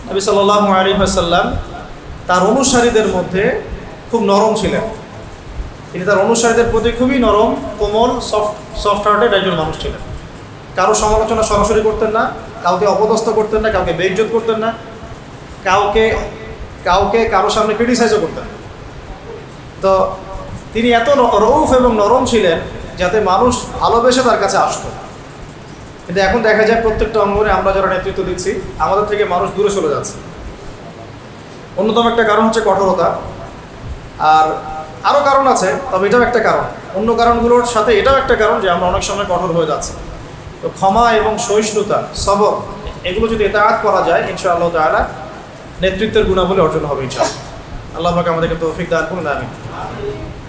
নবী সাল্লাল্লাহু আলাইহি ওয়াসাল্লাম তার অনুসারীদের মধ্যে খুব নরম ছিলেন। তিনি তার অনুসারীদের প্রতি খুবই নরম, কোমল, সফট হার্টেড একজন মানুষ ছিলেন। কারো সমালোচনা সরাসরি করতেন না, কাউকে অপদস্থ করতেন না, কাউকে বেইজ্জত করতেন না, কাউকে কারো সামনে ক্রিটিসাইজও করতেন না। তো তিনি এত রউফ এবং নরম ছিলেন যাতে মানুষ ভালোবেসে তার কাছে আসতো। কিন্তু এখন দেখা যায় প্রত্যেকটা অঙ্গনে আমরা যারা নেতৃত্ব দিচ্ছি আমাদের থেকে মানুষ দূরে চলে যাচ্ছে। অন্যতম একটা কারণ হচ্ছে কঠোরতা, আর আরও কারণ আছে, তবে এটাও একটা কারণ। অন্য কারণগুলোর সাথে এটাও একটা কারণ যে আমরা অনেক সময় কঠোর হয়ে যাচ্ছি। তো ক্ষমা এবং সহিষ্ণুতা, সবর, এগুলো যদি ইতাআত করা যায় ইনশাআল্লাহ তাআলা নেতৃত্বের গুণাবলী অর্জন হবে ইনশাআল্লাহ। আল্লাহ পাক আমাদেরকে তৌফিক দান করুন, আমিন।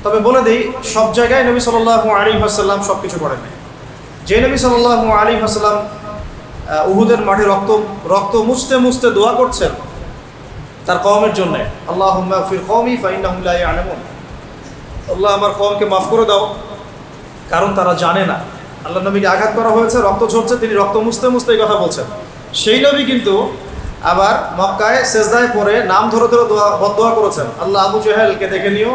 তবে বলে দিই, সব জায়গায় নবী সাল্লাল্লাহু আলাইহি ওয়াসাল্লাম সব কিছু করেন নাই। যে নবী সাল্লাল্লাহু আলাইহি ওয়াসাল্লাম উহুদের মাঠে রক্ত মুছতে মুছতে দোয়া করছেন তার কওমের জন্য, আল্লাহুম্মা গফির কওমি ফাইন্নাহুম লা ইয়ালামুন, আল্লাহ আমার কওমকে মাফ করে দাও কারণ তারা জানে না। আল্লাহ নবীকে আঘাত করা হয়েছে, রক্ত ঝরছে, তিনি রক্ত মুছতে মুছতে এই কথা বলছেন। সেই নবী কিন্তু আবার মক্কায় সেজদায় পড়ে নাম ধরে ধরে বদদোয়া করেছেন, আল্লাহ আবু জাহেলকে দেখে নিও,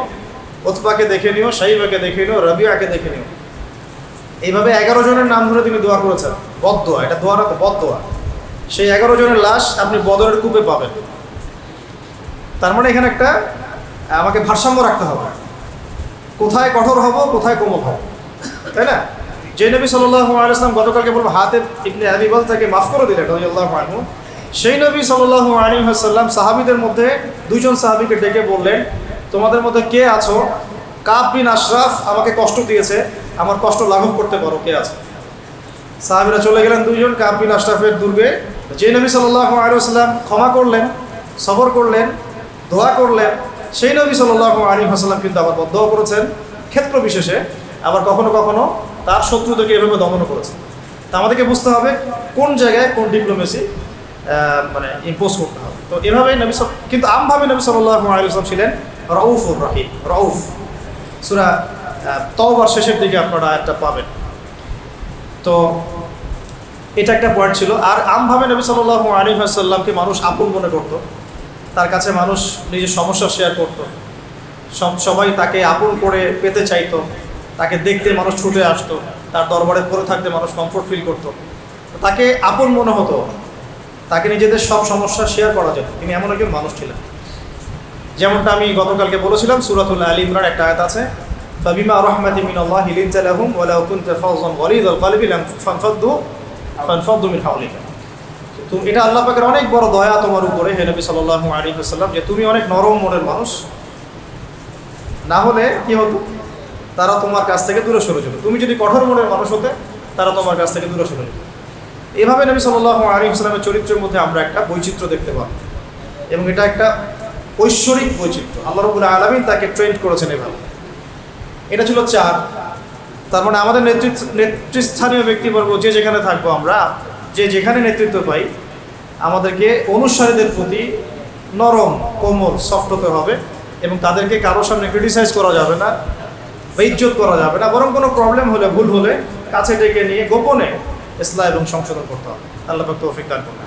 উতবাকে দেখে নিও, শাইবাকে দেখে নিও, রবিয়াকে দেখে নিও। এইভাবে 11 জনের নাম ধরে তিনি দোয়া করেছেন, বদদোয়া। এটা দোয়া না, তো বদদোয়া। সেই 11 জনের লাশ আপনি বদরের কূপে পাবেন। তার মানে এখানে একটা আমাকে ভারসাম্য রাখতে হবে, কোথায় কঠোর হব, কোথায় কোমল হব, তাই না? যে নবী সাল্লাল্লাহু আলাইহি ওয়াসাল্লাম গতকালকে বলবো হাতেব ইবনে আবি বলতাকে মাফ করে দিলেন রাদিয়াল্লাহু আনহু, সেই নবী সাল্লাল্লাহু আলাইহি ওয়াসাল্লাম সাহাবীদের মধ্যে 2 জন সাহাবীকে ডেকে বললেন, তোমাদের মধ্যে কে আছো কাব বিন আশরাফ আমাকে কষ্ট দিয়েছে, আমার কষ্ট লাঘব করতে পারো, কে আছে? সাহাবীরা চলে গেলেন 2 জন কাব বিন আশরাফের দুর্গে। যে নবী সাল্লাল্লাহু আলাইহি ওয়াসাল্লাম ক্ষমা করলেন, সবর করলেন, দোয়া করলেন, সেই নবী সাল্লাল্লাহু আলাইহি ওয়াসাল্লাম কিন্তু আবার বদদোয়া করেছেন ক্ষেত্র বিশেষে, আবার কখনো কখনো তার শত্রুদেরকে এভাবে দমন করেছেন। তা আমাদেরকে বুঝতে হবে কোন জায়গায় কোন ডিপ্লোমেসি মানে ইম্পোজ করতে হবে। তো এভাবেই নবী কিন্তু আমভাবে নবী সাল্লাল্লাহু আলাইহি ওয়াসাল্লাম ছিলেন রউফুর রহিম। রউফ সূরা তাওবার শেষের দিকে আপনারা একটা পাবেন। তো এটা একটা পয়েন্ট ছিল। আর আমভাবে নবী সাল্লাল্লাহু আলাইহি ওয়াসাল্লামকে মানুষ আপন মনে করত, তার কাছে মানুষ নিজের সমস্যা শেয়ার করত, সবাই তাকে আপন করে পেতে চাইতো, তাকে দেখতে মানুষ ছুটে আসতো, তার দরবারে পড়ে থাকতে মানুষ কমফোর্ট ফিল করতো, তাকে আপন মনে হতো, তাকে নিজেদের সব সমস্যা শেয়ার করা যেত। তিনি এমন একজন মানুষ ছিলেন। যেমনটা আমি গতকালকে বলেছিলাম, সূরাতুল আলী ইমরান একটা আয়াত আছে, ফাবিমা রাহমাতিন মিনাল্লাহি লিনতা লাহুম ওয়া লাউ কুনতা ফাযযান গলিযাল কলবি লানফাদ্দু মিন হাওলিকা। তো এটা আল্লাহ পাকের অনেক বড় দয়া তোমার উপরে হে নবী সাল্লাল্লাহু আলাইহি ওয়াসাল্লাম, যে তুমি অনেক নরম মনের মানুষ, না হলে কি হতো, তারা তোমার কাছ থেকে দূরে সরে যেত। তুমি যদি কঠোর মনের মানুষ হতে, তারা তোমার কাছ থেকে দূরে সরে যেত। এভাবে নবী সাল্লাল্লাহু আলাইহি ওয়াসাল্লামের চরিত্রের মধ্যে আমরা একটা বৈচিত্র্য দেখতে পাব, এবং এটা একটা ঐশ্বরিক বৈচিত্র্য। আল্লাহ রাব্বুল আলামিন তাকে ট্রেন্ড করেছেন এভাবে। এটা ছিল 4। তার মানে আমাদের নেতৃস্থানীয় ব্যক্তিবর্গ যে যেখানে থাকবো, আমরা যে যেখানে নেতৃত্ব পাই, আমাদেরকে অনুসারীদের প্রতি নরম, কোমল, সফট হতে হবে, এবং তাদেরকে কারোর সামনে ক্রিটিসাইজ করা যাবে না, বেইজ্জত করা যাবে না, বরং কোনো প্রবলেম হলে, ভুল হলে কাছে ডেকে নিয়ে গোপনে ইসলাহ এবং সংশোধন করতে হবে। আল্লাহ পাক তৌফিক দান করুন।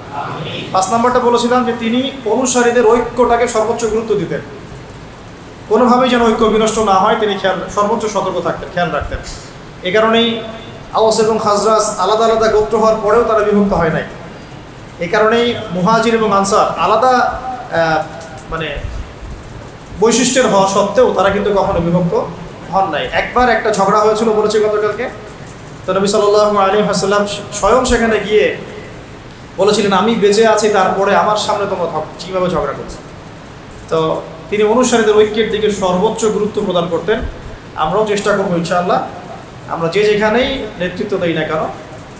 5 নম্বরটা বলেছিলাম যে তিনি অনুসারীদের ঐক্যটাকে সর্বোচ্চ গুরুত্ব দিতেন, কোনোভাবেই যেন ঐক্য বিনষ্ট না হয় তিনি সর্বোচ্চ সতর্ক থাকতেন, খেয়াল রাখতেন। এ কারণেই আওস এবং খাজরাজ আলাদা আলাদা গোত্র হওয়ার পরেও তারা বিভক্ত হয় নাই। এই কারণেই মুহাজির এবং আনসার আলাদা মানে বৈশিষ্ট্যের হওয়া সত্ত্বেও তারা কিন্তু কখনো বিভক্ত হন নাই। একবার একটা ঝগড়া হয়েছিল বলেছি গতকালকে, তো নবী সাল্লাল্লাহু আলাইহি ওয়াসাল্লাম স্বয়ং সেখানে গিয়ে বলেছিলেন, আমি বেঁচে আছি তারপরে আমার সামনে তোমরা কীভাবে ঝগড়া করছে। তো তিনি অনুসারীদের ঐক্যের দিকে সর্বোচ্চ গুরুত্ব প্রদান করতেন। আমরাও চেষ্টা করবো ইনশাআল্লাহ, আমরা যে যেখানেই নেতৃত্ব দেই না কেন,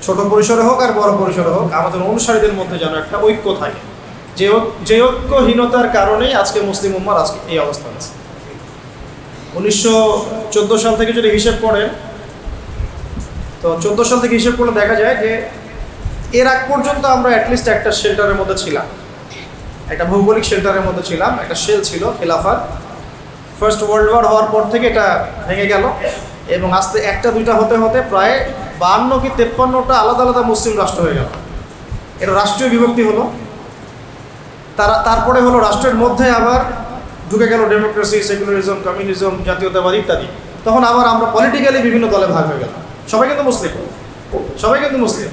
ছোট পরিসরে হোক আর বড় পরিসরে হোক, আমাদের অনুসারীদের মধ্যে যেন একটা ঐক্য থাকে। যে ঐক্যহীনতার কারণেই আজকে মুসলিম উম্মার আজকে এই অবস্থা আছে। 1914 সাল থেকে যদি হিসেব করেন, তো 14 সাল থেকে হিসেব করলে দেখা যায় যে এর আগ পর্যন্ত আমরা অ্যাটলিস্ট একটা শেল্টারের মধ্যে ছিলাম, একটা ভৌগোলিক শেল্টারের মধ্যে ছিলাম, একটা শেল ছিল খেলাফাত। ফার্স্ট ওয়ার্ল্ড ওয়ার হওয়ার পর থেকে এটা ভেঙে গেল, এবং আস্তে একটা দুইটা হতে হতে প্রায় 52 কি 53টা আলাদা আলাদা মুসলিম রাষ্ট্র হয়ে গেল। এটা রাষ্ট্রীয় বিভক্তি হলো। তারপরে হলো রাষ্ট্রের মধ্যে আবার ঢুকে গেল ডেমোক্রেসি, সেকুলারিজম, কমিউনিজম, জাতীয়তাবাদ ইত্যাদি। তখন আবার আমরা পলিটিক্যালি বিভিন্ন দলে ভাগ হয়ে গেলাম। সবাই কিন্তু মুসলিম, সবাই কিন্তু মুসলিম,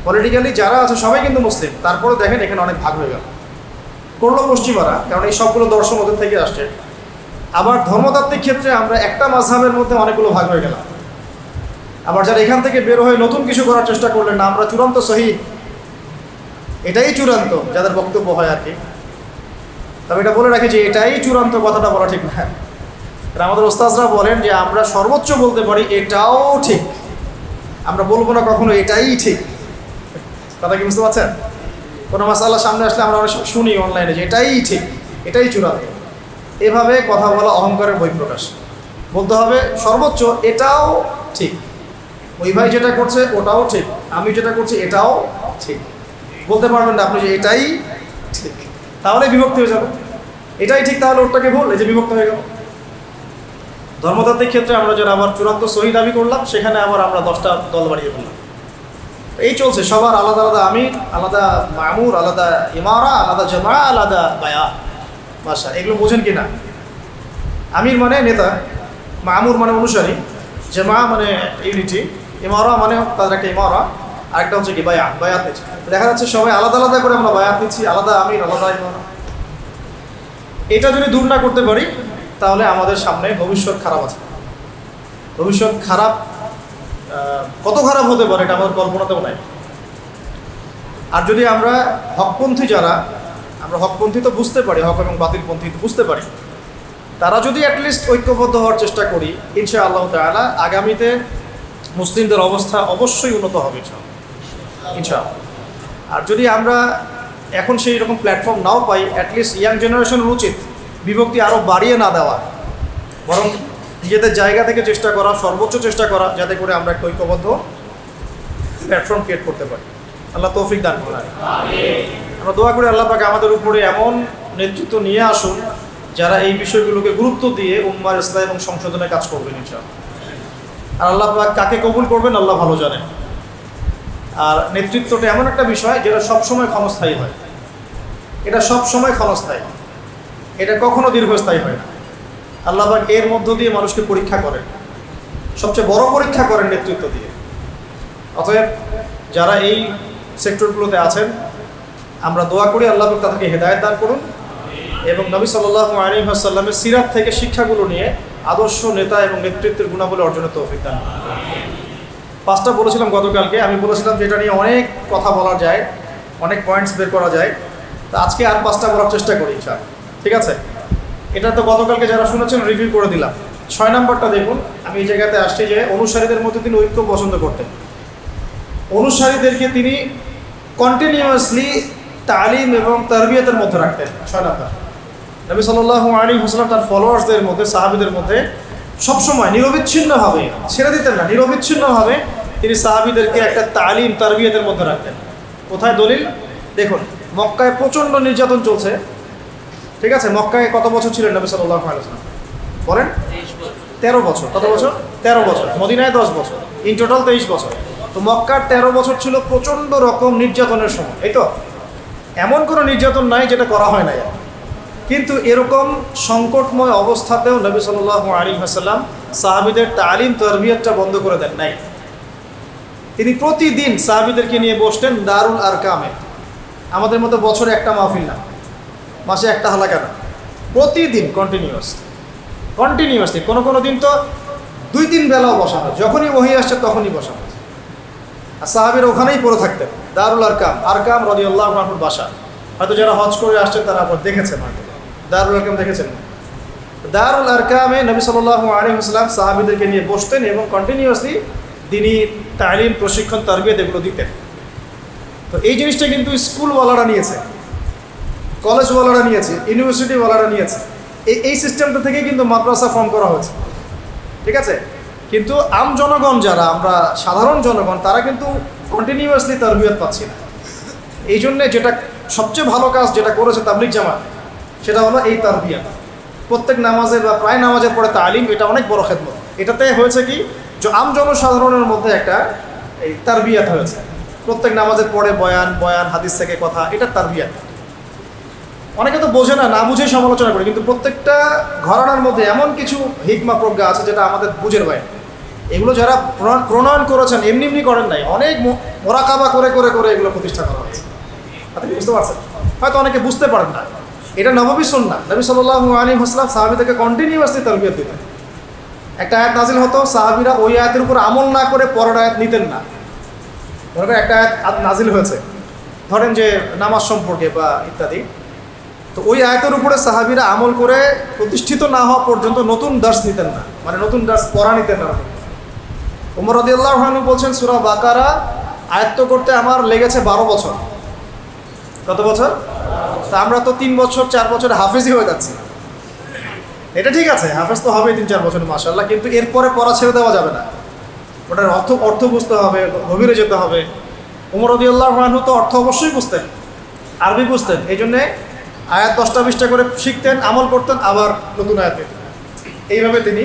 পলিটিক্যালি যারা আছে সবাই কিন্তু মুসলিম। তারপরে দেখেন এখানে অনেক ভাগ হয়ে গেল, করলো পশ্চিমারা, কারণ এই সবগুলো দর্শন ওদের থেকে আসছে। আবার ধর্মতাত্ত্বিক ক্ষেত্রে আমরা একটা মাযহাবের মধ্যে অনেকগুলো ভাগ হয়ে গেলাম। আবার যারা এখান থেকে বের হয়ে নতুন কিছু করার চেষ্টা করলেন না, আমরা চূড়ান্ত সহি, এটাই চূড়ান্ত যাদের বক্তব্য হয় আর কি। তবে এটা বলে রাখি যে এটাই চূড়ান্ত কথাটা বলা ঠিক না। আমাদের ওস্তাদরা বলেন যে আমরা সর্বোচ্চ বলতে পারি এটাও ঠিক, আমরা বলবো না কখনো এটাই ঠিক। কথা কি বুঝতে পারছেন? কোনো মাসালা সামনে আসলে আমরা অনেক শুনি অনলাইনে যে এটাই ঠিক, এটাই চূড়ান্ত। এভাবে কথা বলা অহংকারের বহিঃপ্রকাশ। বলতে হবে সর্বোচ্চ এটাও ঠিক, ওই ভাই যেটা করছে ওটাও ঠিক, আমি যেটা করছি এটাও ঠিক। বলতে পারবেন না আপনি যে এটাই ঠিক, তাহলে বিভক্তি হয়ে যাবে। এটাই ঠিক তাহলে ওটাকে ভুল, এই যে বিভক্ত হয়ে গেল। ধর্মতাত্ত্বিক ক্ষেত্রে আমরা যারা আবার চূড়ান্ত সহি দাবি করলাম, সেখানে আবার আমরা 10টা দল বাড়িয়ে ফেললাম। এই চলছে, সবার আলাদা আলাদা আমির, আলাদা মামুর, আলাদা ইমারা, আলাদা জামা, আলাদা বায়া। বাসা এগুলো বোঝেন কি না? আমির মানে নেতা, মামুর মানে অনুসারী, জামা মানে ইউনিটি, ইমারা মানে তাদের একটা ইমারা, আরেকটা হচ্ছে কি বায়াত নিচ্ছি। দেখা যাচ্ছে সবাই আলাদা আলাদা করে আমরা বায়াত নিচ্ছি, আলাদা আমির, আলাদা ইমারা। এটা যদি দূর না করতে পারি তাহলে আমাদের সামনে ভবিষ্যৎ খারাপ আছে। ভবিষ্যৎ খারাপ, কত খারাপ হতে পারে এটা আমাদের কল্পনাতেও নাই। আর যদি আমরা হকপন্থী যারা, আমরা হকপন্থী তো বুঝতে পারি, হক এবং বাতিলপন্থী তো বুঝতে পারি, তারা যদি অ্যাটলিস্ট ঐক্যবদ্ধ হওয়ার চেষ্টা করি, ইনশাআল্লাহ তাআলা আগামীতে মুসলিমদের অবস্থা অবশ্যই উন্নত হবে ইনশাআল্লাহ। আর যদি আমরা এখন সেই রকম প্ল্যাটফর্ম নাও পাই, অ্যাটলিস্ট ইয়াং জেনারেশনের উচিত বিভক্তি আরও বাড়িয়ে না দেওয়া, বরং নিজেদের জায়গা থেকে চেষ্টা করা, সর্বোচ্চ চেষ্টা করা, যাতে করে আমরা একটা ঐক্যবদ্ধ প্ল্যাটফর্ম ক্রিয়েট করতে পারি। আল্লাহ তৌফিক দান করুন। আমরা দোয়া করি আল্লাহ পাক আমাদের উপরে এমন নেতৃত্ব নিয়ে আসুন যারা এই বিষয়গুলোকে গুরুত্ব দিয়ে উম্মার ইসলাহ এবং সংশোধনে কাজ করবেন ইনশাআল্লাহ। আর আল্লাহ পাক কাকে কবুল করবেন আল্লাহ ভালো জানেন। আর নেতৃত্বটা এমন একটা বিষয় যেটা সবসময় ক্ষণস্থায়ী হয়, এটা সবসময় ক্ষণস্থায়ী, এটা কখনো দীর্ঘস্থায়ী হয় না। আল্লাহ পাক এর মধ্য দিয়ে মানুষকে পরীক্ষা করেন, সবচেয়ে বড় পরীক্ষা করেন নেতৃত্ব দিয়ে। অতএব যারা এই সেক্টরগুলোতে আছেন, আমরা দোয়া করি আল্লাহ পাক তাদেরকে হেদায়েত দান করুন এবং নবী সাল্লাল্লাহু আলাইহি ওয়াসাল্লামের সিরাত থেকে শিক্ষাগুলো নিয়ে আদর্শ নেতা এবং নেতৃত্বের গুণাবলী অর্জনের তৌফিক দান করুন। 5টা বলেছিলাম গতকালকে, আমি বলেছিলাম যে এটা নিয়ে অনেক কথা বলা যায়, অনেক পয়েন্টস বের করা যায়। তো আজকে আর 5টা বলার চেষ্টা করি ইনশাআল্লাহ, ঠিক আছে? এটা তো গতকালকে যারা শুনেছেন রিভিউ করে দিলাম। 6 নম্বরটা দেখুন, আমি এই জায়গাতে আসছি যে অনুসারীদের মধ্যে তিনি ঐক্য পছন্দ করতেন। অনুসারীদেরকে তিনি কন্টিনিউয়াসলি তালিম এবং তারবিয়াতের মধ্যে রাখতেন। 6 নম্বর, নবী সাল্লাল্লাহু আলাইহি ওয়াসাল্লাম তার ফলোয়ার্সদের মধ্যে, সাহাবীদের মধ্যে সবসময় নিরবিচ্ছিন্নভাবে ছেড়ে দিতেন না, নিরবিচ্ছিন্নভাবে তিনি সাহাবীদেরকে একটা তালিম তারবিয়াতের মধ্যে রাখতেন। কোথায় দলিল দেখুন, মক্কায় প্রচণ্ড নির্যাতন চলছে, ঠিক আছে? মক্কায় কত বছর ছিলেন নবী সাল্লাল্লাহু আলাইহি ওয়াসাল্লাম বলেন? 13 বছর। কত বছর? 13 বছর। মদিনায় 10 বছর, ইন টোটাল 23 বছর। তো মক্কার 13 বছর ছিল প্রচণ্ড রকম নির্যাতনের সময়, এই তো? এমন কোনো নির্যাতন নাই যেটা করা হয় নাই। কিন্তু এরকম সংকটময় অবস্থাতেও নবী সাল্লাল্লাহু আলাইহি ওয়াসাল্লাম সাহাবীদের তালিম তারবিয়াতটা বন্ধ করে দেন নাই। তিনি প্রতিদিন সাহাবীদেরকে নিয়ে বসতেন দারুল আরকামে। আমাদের মতো বছরে একটা মাহফিল না, মাসে একটা হালাকা না, প্রতিদিন কন্টিনিউয়াসলি। কোনো দিন তো 2-3 বেলাও বসা হয়, যখনই ওহী আসছে তখনই বসা হয়। আর সাহাবীরা ওখানেই পড়ে থাকতেন, দারুল আরকাম রাদিয়াল্লাহু আনহুর বাসা। হয়তো যারা হজ করে আসছেন তারা আবার দেখেছেন, হয়তো দারুল আরকাম দেখেছেন। দারুল আরকামে নবী সাল্লাল্লাহু আলাইহি ওয়াসাল্লাম সাহাবীদেরকে নিয়ে বসতেন এবং কন্টিনিউয়াসলি দিনই তালিম, প্রশিক্ষণ, তারবিয়াত এগুলো দিতেন। তো এই জিনিসটা কিন্তু স্কুলওয়ালারা নিয়েছে, কলেজওয়ালারা নিয়েছে, ইউনিভার্সিটিওয়ালারা নিয়েছে। এই সিস্টেমটা থেকেই কিন্তু মাদ্রাসা ফর্ম করা হয়েছে, ঠিক আছে? কিন্তু আম জনগণ যারা, আমরা সাধারণ জনগণ, তারা কিন্তু কন্টিনিউয়াসলি তারবিয়াত পাচ্ছি না। এই জন্যে যেটা সবচেয়ে ভালো কাজ যেটা করেছে তাবলিগ জামাত, সেটা হলো এই তারবিয়াত। প্রত্যেক নামাজের বা প্রায় নামাজের পরে তালিম, এটা অনেক বড় খেদমত। এটাতে হয়েছে কি, যে আম জনসাধারণের মধ্যে একটা এই তারবিয়াত হয়েছে। প্রত্যেক নামাজের পরে বয়ান, হাদিস থেকে কথা, এটা তারবিয়াত। অনেকে তো বোঝে না, না বুঝেই সমালোচনা করে, কিন্তু প্রত্যেকটা ঘরানার মধ্যে এমন কিছু হিকমা প্রজ্ঞা আছে যেটা আমাদের বুঝের বাইরে। এগুলো যারা প্রণয়ন করেছেন এমনি এমনি করেন নাই, অনেক মোরাকাবা করে করে করে এগুলো প্রতিষ্ঠা করা হয়েছে। আপনি বুঝতে পারছেন? হয়তো অনেকে বুঝতে পারেন না, এটা নববী সুন্নাহ। নবী সাল্লাল্লাহু আলাইহি ওয়াসাল্লাম সাহাবীদেরকে কন্টিনিউয়াসলি তারবিয়ত দিতেন। একটা আয়াত নাজিল হতো, সাহাবীরা ওই আয়াতের উপর আমল না করে পরের আয়াত নিতেন না। ধরেন একটা আয়াত নাজিল হয়েছে, ধরেন যে নামাজ সম্পর্কে বা ইত্যাদি, তো ওই আয়াতের উপরে সাহাবীরা আমল করে প্রতিষ্ঠিত না হওয়া পর্যন্ত নতুন দার্স নিতেন না, মানে নতুন দার্স পড়া নিতেন না। ওমর রাদিয়াল্লাহু আনহু বলছেন, সূরা বাকারা আয়ত্ত করতে আমার লেগেছে 12 বছর। কত বছর? তা আমরা তো 3 বছর 4 বছরে হাফেজই হয়ে যাচ্ছি। এটা ঠিক আছে, হাফেজ তো হবে 3-4 বছর মাশাআল্লাহ, কিন্তু এরপরে পড়া ছেড়ে দেওয়া যাবে না। ওটার অর্থ বুঝতে হবে, গভীরে যেতে হবে। ওমর রাদিয়াল্লাহু আনহু তো অর্থ অবশ্যই বুঝতেন, আরবি বুঝতেন, এই জন্যে আয়াত 10টা-20টা করে শিখতেন, আমল করতেন, আবার নতুন আয়াত পেতেন। এইভাবে তিনি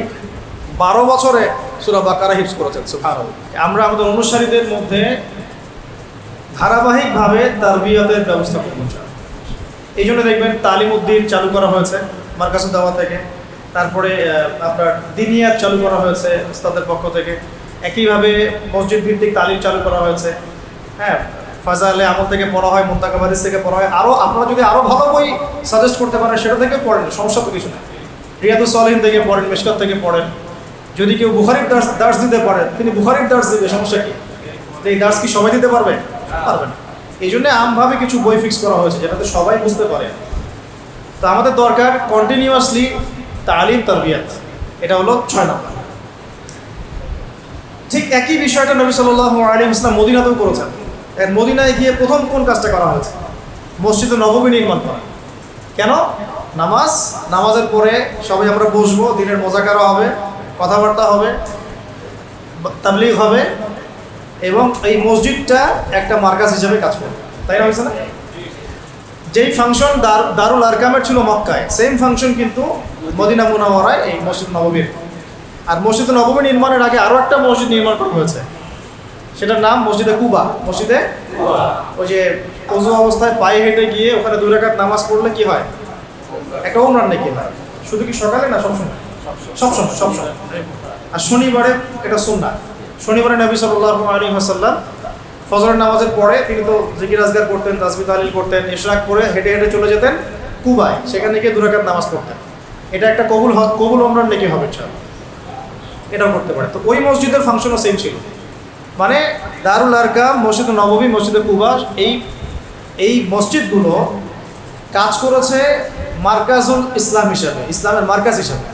12 বছরে সূরা বাকারা হিফজ করেছেন। সুবহানাল্লাহ। আমরা আমাদের অনুসারীদের মধ্যে ধারাবাহিকভাবে তারবিয়তের ব্যবস্থা করতে চাই। এই জন্য দেখবেন তালিম উদ্দিন চালু করা হয়েছে মার্কাজুদ দাওয়া থেকে, তারপরে আপনার দিনিয়াত চালু করা হয়েছে উস্তাদের পক্ষ থেকে, একইভাবে মসজিদ ভিত্তিক তালিম চালু করা হয়েছে। হ্যাঁ, ফাজালে আমল থেকে পড়া হয়, মুনতাকাব হাদিস থেকে পড়া হয়। আরও আপনারা যদি আরও ভালো বই সাজেস্ট করতে পারেন সেটা থেকে পড়েন, সমস্যা তো কিছু নেই। রিয়াদুস সালিহিন থেকে পড়েন, মিশকাত থেকে পড়েন। যদি কেউ বুখারীর দার্স দিতে পারেন, তিনি বুখারীর দার্স দিবে, সমস্যা কি? এই দার্স কি সবাই দিতে পারবে? পারবে না। এই জন্য আমভাবে কিছু বই ফিক্স করা হয়েছে যেটাতে সবাই বুঝতে পারে। তো আমাদের দরকার কন্টিনিউয়াসলি তালিম তারবিয়াত, এটা হলো 6 নম্বর। ঠিক একই বিষয়টা নবী সাল্লাল্লাহু আলাইহি ওয়াসাল্লাম মদিনাতেও করেছেন। মদিনায় গিয়ে প্রথম কোন কাজটা করা হয়েছে? মসজিদে নববী নির্মাণ করা। কেন? নামাজের পরে সবাই আমরা বসবো, দিনের মোজাকারা হবে, কথাবার্তা হবে, তাবলীগ হবে, এবং এই মসজিদটা একটা মার্কাজ হিসেবে কাজ করবে। তাই না, হয়েছে না? যেই ফাংশন দারুল আরকামের ছিল মক্কায়, সেম ফাংশন কিন্তু মদিনা মুনাওয়ারায় এই মসজিদ নববীর। আর মসজিদ নববী নির্মাণের আগে আরও একটা মসজিদ নির্মাণ করা হয়েছে, সেটার নাম মসজিদে কুবা। মসজিদে ওই যে ওযু অবস্থায় পায়ে হেঁটে গিয়ে ওখানে 2 রাকাত নামাজ পড়লে কি হয়? একটা ওমরান নাকি হয়। শুধু কি সকালে না সবসময়? সবসময়। আর শনিবারে এটা সুন্নাহ। শনিবারে নবী সাল্লাল্লাহু আলাইহি ওয়াসাল্লাম ফজরের নামাজের পরে তিনি তো জিকির আজকার করতেন, তাসবিহ তাহলিল করতেন, ইশরাক করে হেঁটে হেঁটে চলে যেতেন কুবায়, সেখানে গিয়ে 2 রাকাত নামাজ পড়তেন। এটা একটা কবুল ওমরান নাকি হবে, এটাও করতে পারে। তো ওই মসজিদের ফাংশনও সেম ছিল, মানে দারুল আরকাম, মসজিদ নববী, মসজিদে কুবা, এই মসজিদগুলো কাজ করেছে মার্কাজুল ইসলাম হিসাবে, ইসলামের মার্কাজ হিসাবে,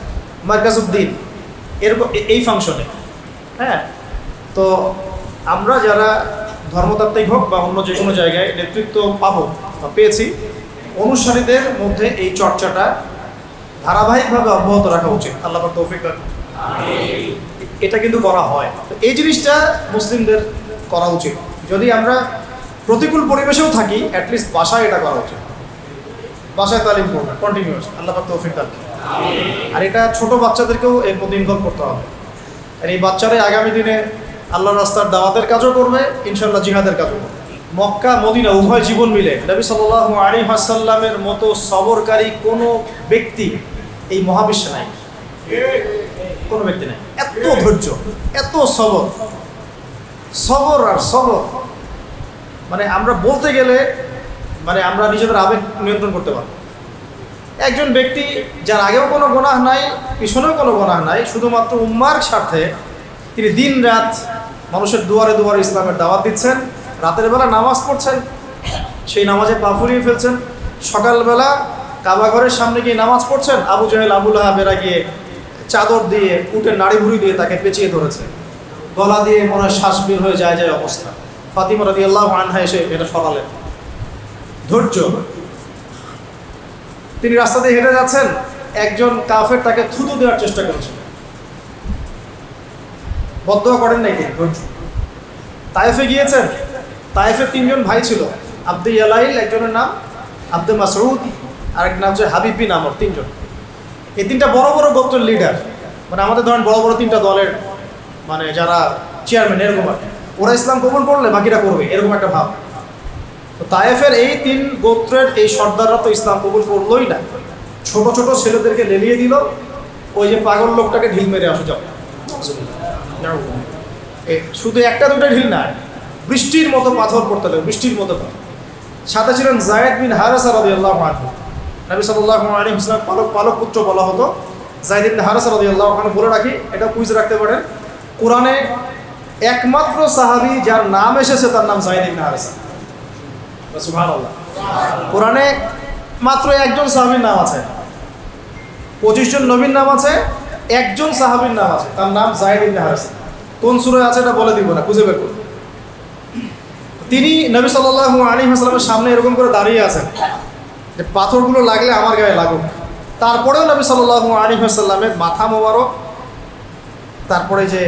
মার্কাজউদ্দিন এই ফাংশনে। হ্যাঁ, তো আমরা যারা ধর্মতাত্ত্বিক হোক বা অন্য যে কোনো জায়গায় নেতৃত্ব পাবো বা পেয়েছি, অনুসারীদের মধ্যে এই চর্চাটা ধারাবাহিকভাবে অব্যাহত রাখা উচিত। আল্লাহ পাক তৌফিক দান। এটা কিন্তু করা হয়। তো এই জিনিসটা মুসলিমদের করা উচিত। যদি আমরা প্রতিকূল পরিবেশেও থাকি, অ্যাটলিস্ট বাসায় এটা করা উচিত। বাসায় তালিম করবে কন্টিনিউয়াস। আল্লাহ পাক তৌফিক দান। আর এটা ছোট বাচ্চাদেরকেও এর মধ্যে ইনভলভ করতে হবে। আর এই বাচ্চারাই আগামী দিনে আল্লাহর রাস্তার দাওয়াতের কাজও করবে, ইনশাআল্লাহ জিহাদের কাজও করবে। মক্কা মদিনা উভয় জীবন মিলে নবী সাল্লাল্লাহু আলাইহি ওয়াসাল্লামের মতো সবরকারী কোনো ব্যক্তি এই মহাবিশ্বে নাই, কোনো ব্যক্তি নাই। এত ধৈর্য, এত সবর আর সবর, মানে আমরা বলতে গেলে মানে আমরা নিজেদের আবেগ নিয়ন্ত্রণ করতে পারবো। একজন ব্যক্তি যার আগেও কোনো গুনাহ নাই, পিছনেও কোনো গুনাহ নাই, শুধুমাত্র উম্মার স্বার্থে তিনি দিন রাত মানুষের দুয়ারে দুয়ারে ইসলামের দাওয়াত দিচ্ছেন, রাতের বেলা নামাজ পড়ছেন, সেই নামাজে পা ফুরিয়ে ফেলছেন, সকালবেলা কাবা ঘরের সামনে গিয়ে নামাজ পড়ছেন, আবু জাহেল আবু লাহাবেরা গিয়ে চাদর দিয়ে, উটের নাড়ি ভুড়ি দিয়ে তাকে পেঁচিয়ে ধরেছে, গলা দিয়ে মনে হয় শ্বাস বের হয়ে যায় অবস্থা। ফাতিমা রাদিয়াল্লাহু আনহা এসে এটা সরালেন। ধৈর্য। তিনি রাস্তা দিয়ে হেঁটে যাচ্ছেন, একজন কাফের তাকে থুতু দেওয়ার চেষ্টা করেছে, বদদোয়া করেন নাকি? ধৈর্য। তায়েফে গিয়েছেন, তায়েফের 3 জন ভাই ছিল, আব্দে ইয়ালাইল একজনের নাম, আব্দে মাসউদ আরেক নাম হচ্ছে হাবিব বিন আমর, 3 জন। এই 3টা বড় বড় গোত্রের লিডার, মানে আমাদের ধরেন বড় বড় 3টা দলের মানে যারা চেয়ারম্যান, এরকম আর ওরা ইসলাম কবুল করলে বাকিরা করবে, এরকম একটা ভাব। তো তায়েফের এই 3 গোত্রের এই সর্দাররা তো ইসলাম কবুল করলোই না, ছোট ছোট ছেলেদেরকে লেলিয়ে দিল, ওই যে পাগল লোকটাকে ঢিল মেরে আসো যাও। শুধু একটা দুটো ঢিল না, বৃষ্টির মতো পাথর পড়তে লাগলো, বৃষ্টির মতো পাথর। সাথে ছিলেন যায়েদ বিন হারেসা রাদিয়াল্লাহু আনহু, নবী সাল্লাল্লাহু আলাইহি ওয়াসাল্লাম পালক পুত্র বলা হতো যায়েদ বিন হারেসা রাদিয়াল্লাহু আনহু। বলে রাখি, এটা কুইজ রাখতে পারেন, কোরআনে একমাত্র সাহাবী যার নাম এসেছে তার নাম যায়েদ বিন হারেসা। সুবহানাল্লাহ। কোরআনে মাত্র একজন সাহাবীর নাম আছে, 25 জন নবীর নাম আছে, একজন সাহাবীর নাম আছে, তার নাম যায়েদ বিন হারেসা। কোন সূরায় আছে এটা বলে দিব না, খুঁজে বের করুন। তিনি নবী সাল্লাল্লাহু আলাইহি ওয়াসাল্লামের সামনে এরকম করে দাঁড়িয়ে আছেন যে পাথরগুলো লাগলে আমার গায়ে লাগুক। তারপরেও নবী সাল্লাল্লাহু আলাইহি ওয়াসাল্লামের মাথা মোবারক, তারপরে যে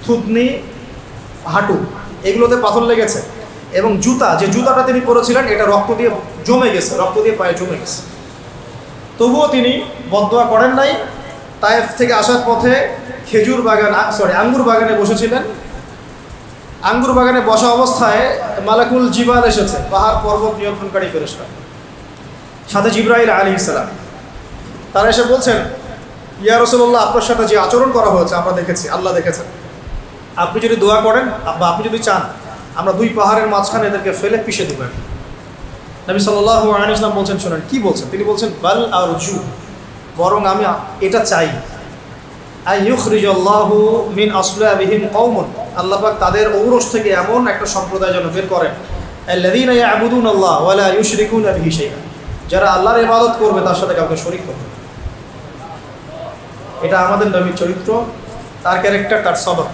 থুতনি, হাঁটু, এগুলোতে পাথর লেগেছে, এবং জুতা, যে জুতাটা তিনি পরেছিলেন এটা রক্ত দিয়ে জমে গেছে, রক্ত দিয়ে পায়ে জমে গেছে। তবুও তিনি বদদোয়া করেন নাই। তায়েফ থেকে আসার পথে আঙ্গুর বাগানে বসেছিলেন। আঙ্গুর বাগানে বসা অবস্থায় মালাকুল জিবাল এসেছে, পাহাড় পর্বত নিয়ন্ত্রণকারী ফেরেশতা, সাথে জিবরাইল আলাইহিস সালাম। তারা এসে বলছেন, ইয়া রাসূলুল্লাহ, আপনার সাথে যে আচরণ করা হয়েছে আমরা দেখেছি, আল্লাহ দেখেছেন। আপনি যদি দোয়া করেন বা আপনি যদি চান, আমরা 2 পাহাড়ের মাঝখানে এদেরকে ফেলে পিষে দেবেন। নবী সাল্লাল্লাহু আলাইহি ওয়াসাল্লাম বলছেন, শোনেন কি বলছেন। তিনি বলছেন, বাল আরজু, বরং আমি এটা চাই, আইয়ুখরিজাল্লাহু মিন আসলাবিহিম কওমুন, আল্লাহ পাক তাদের ঔরস থেকে এমন একটা সম্প্রদায় যেন বের করেন, আল্লাযীনা ইয়াবুদুনাল্লাহ ওয়া লা ইউশরিকুনা বিহি শাইআ, যারা আল্লাহর ইবাদত করবে তার সাথে কাউকে শরীক করবে। এটা আমাদের নবীর চরিত্র, তার ক্যারেক্টার, তার সবর।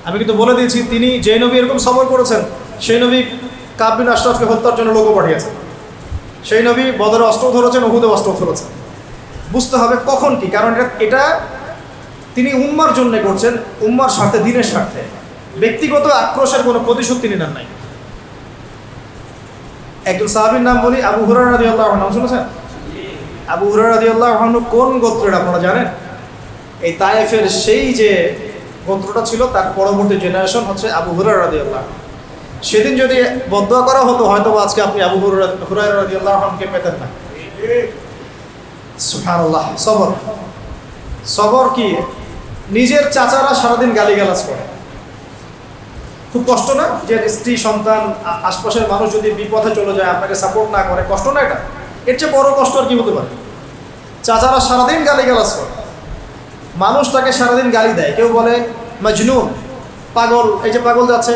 আমি কিন্তু বলে দিয়েছি, তিনি যে নবী এরকম সবর করেছেন, সেই নবী কাব বিন আশরাফকে হত্যার জন্য লোক পাঠিয়েছেন। সেই নবী বদরে অস্ত্র ধরেছেন, উহুদে অস্ত্র ধরেছেন। বুঝতে হবে কখন কি, কারণ এটা তিনি উম্মার জন্য করছেন, উম্মার স্বার্থে, দিনের স্বার্থে। ব্যক্তিগত আক্রোশের কোনো প্রতিশোধ তিনি নেন নাই। একজন সাহাবীর নাম বলি, আবু হুরায়রা রাদিয়াল্লাহু আনহু, নাম শুনেছেন? আবু হুরায়রা রাদিয়াল্লাহু আনহু কোন গোত্রের আপনারা জানেন? এই তায়েফের সেই যে গোত্রটা ছিল তার পরবর্তী জেনারেশন হচ্ছে আবু হুরায়রা রাদিয়াল্লাহু আনহু। সেদিন যদি বদদোয়া করা হতো, হয়তো আজকে আপনি আবু হুরায়রা রাদিয়াল্লাহু আনহুকে পেতেন না। সুবহানাল্লাহ। সবর, সবর কি? নিজের চাচারা সারাদিন গালিগালাজ করে, খুব কষ্ট না? যে স্ত্রী, সন্তান, আশপাশের মানুষ যদি বিপথে চলে যায়, আপনাকে সাপোর্ট না করে, কষ্ট না এটা? এর চেয়ে বড় কষ্ট আর কি হতে পারে? চাচারা সারাদিন গালিগালাজ করে, মানুষ তাকে সারাদিন গালি দেয়, কেউ বলে মজনুন, পাগল, এই যে পাগল যাচ্ছে,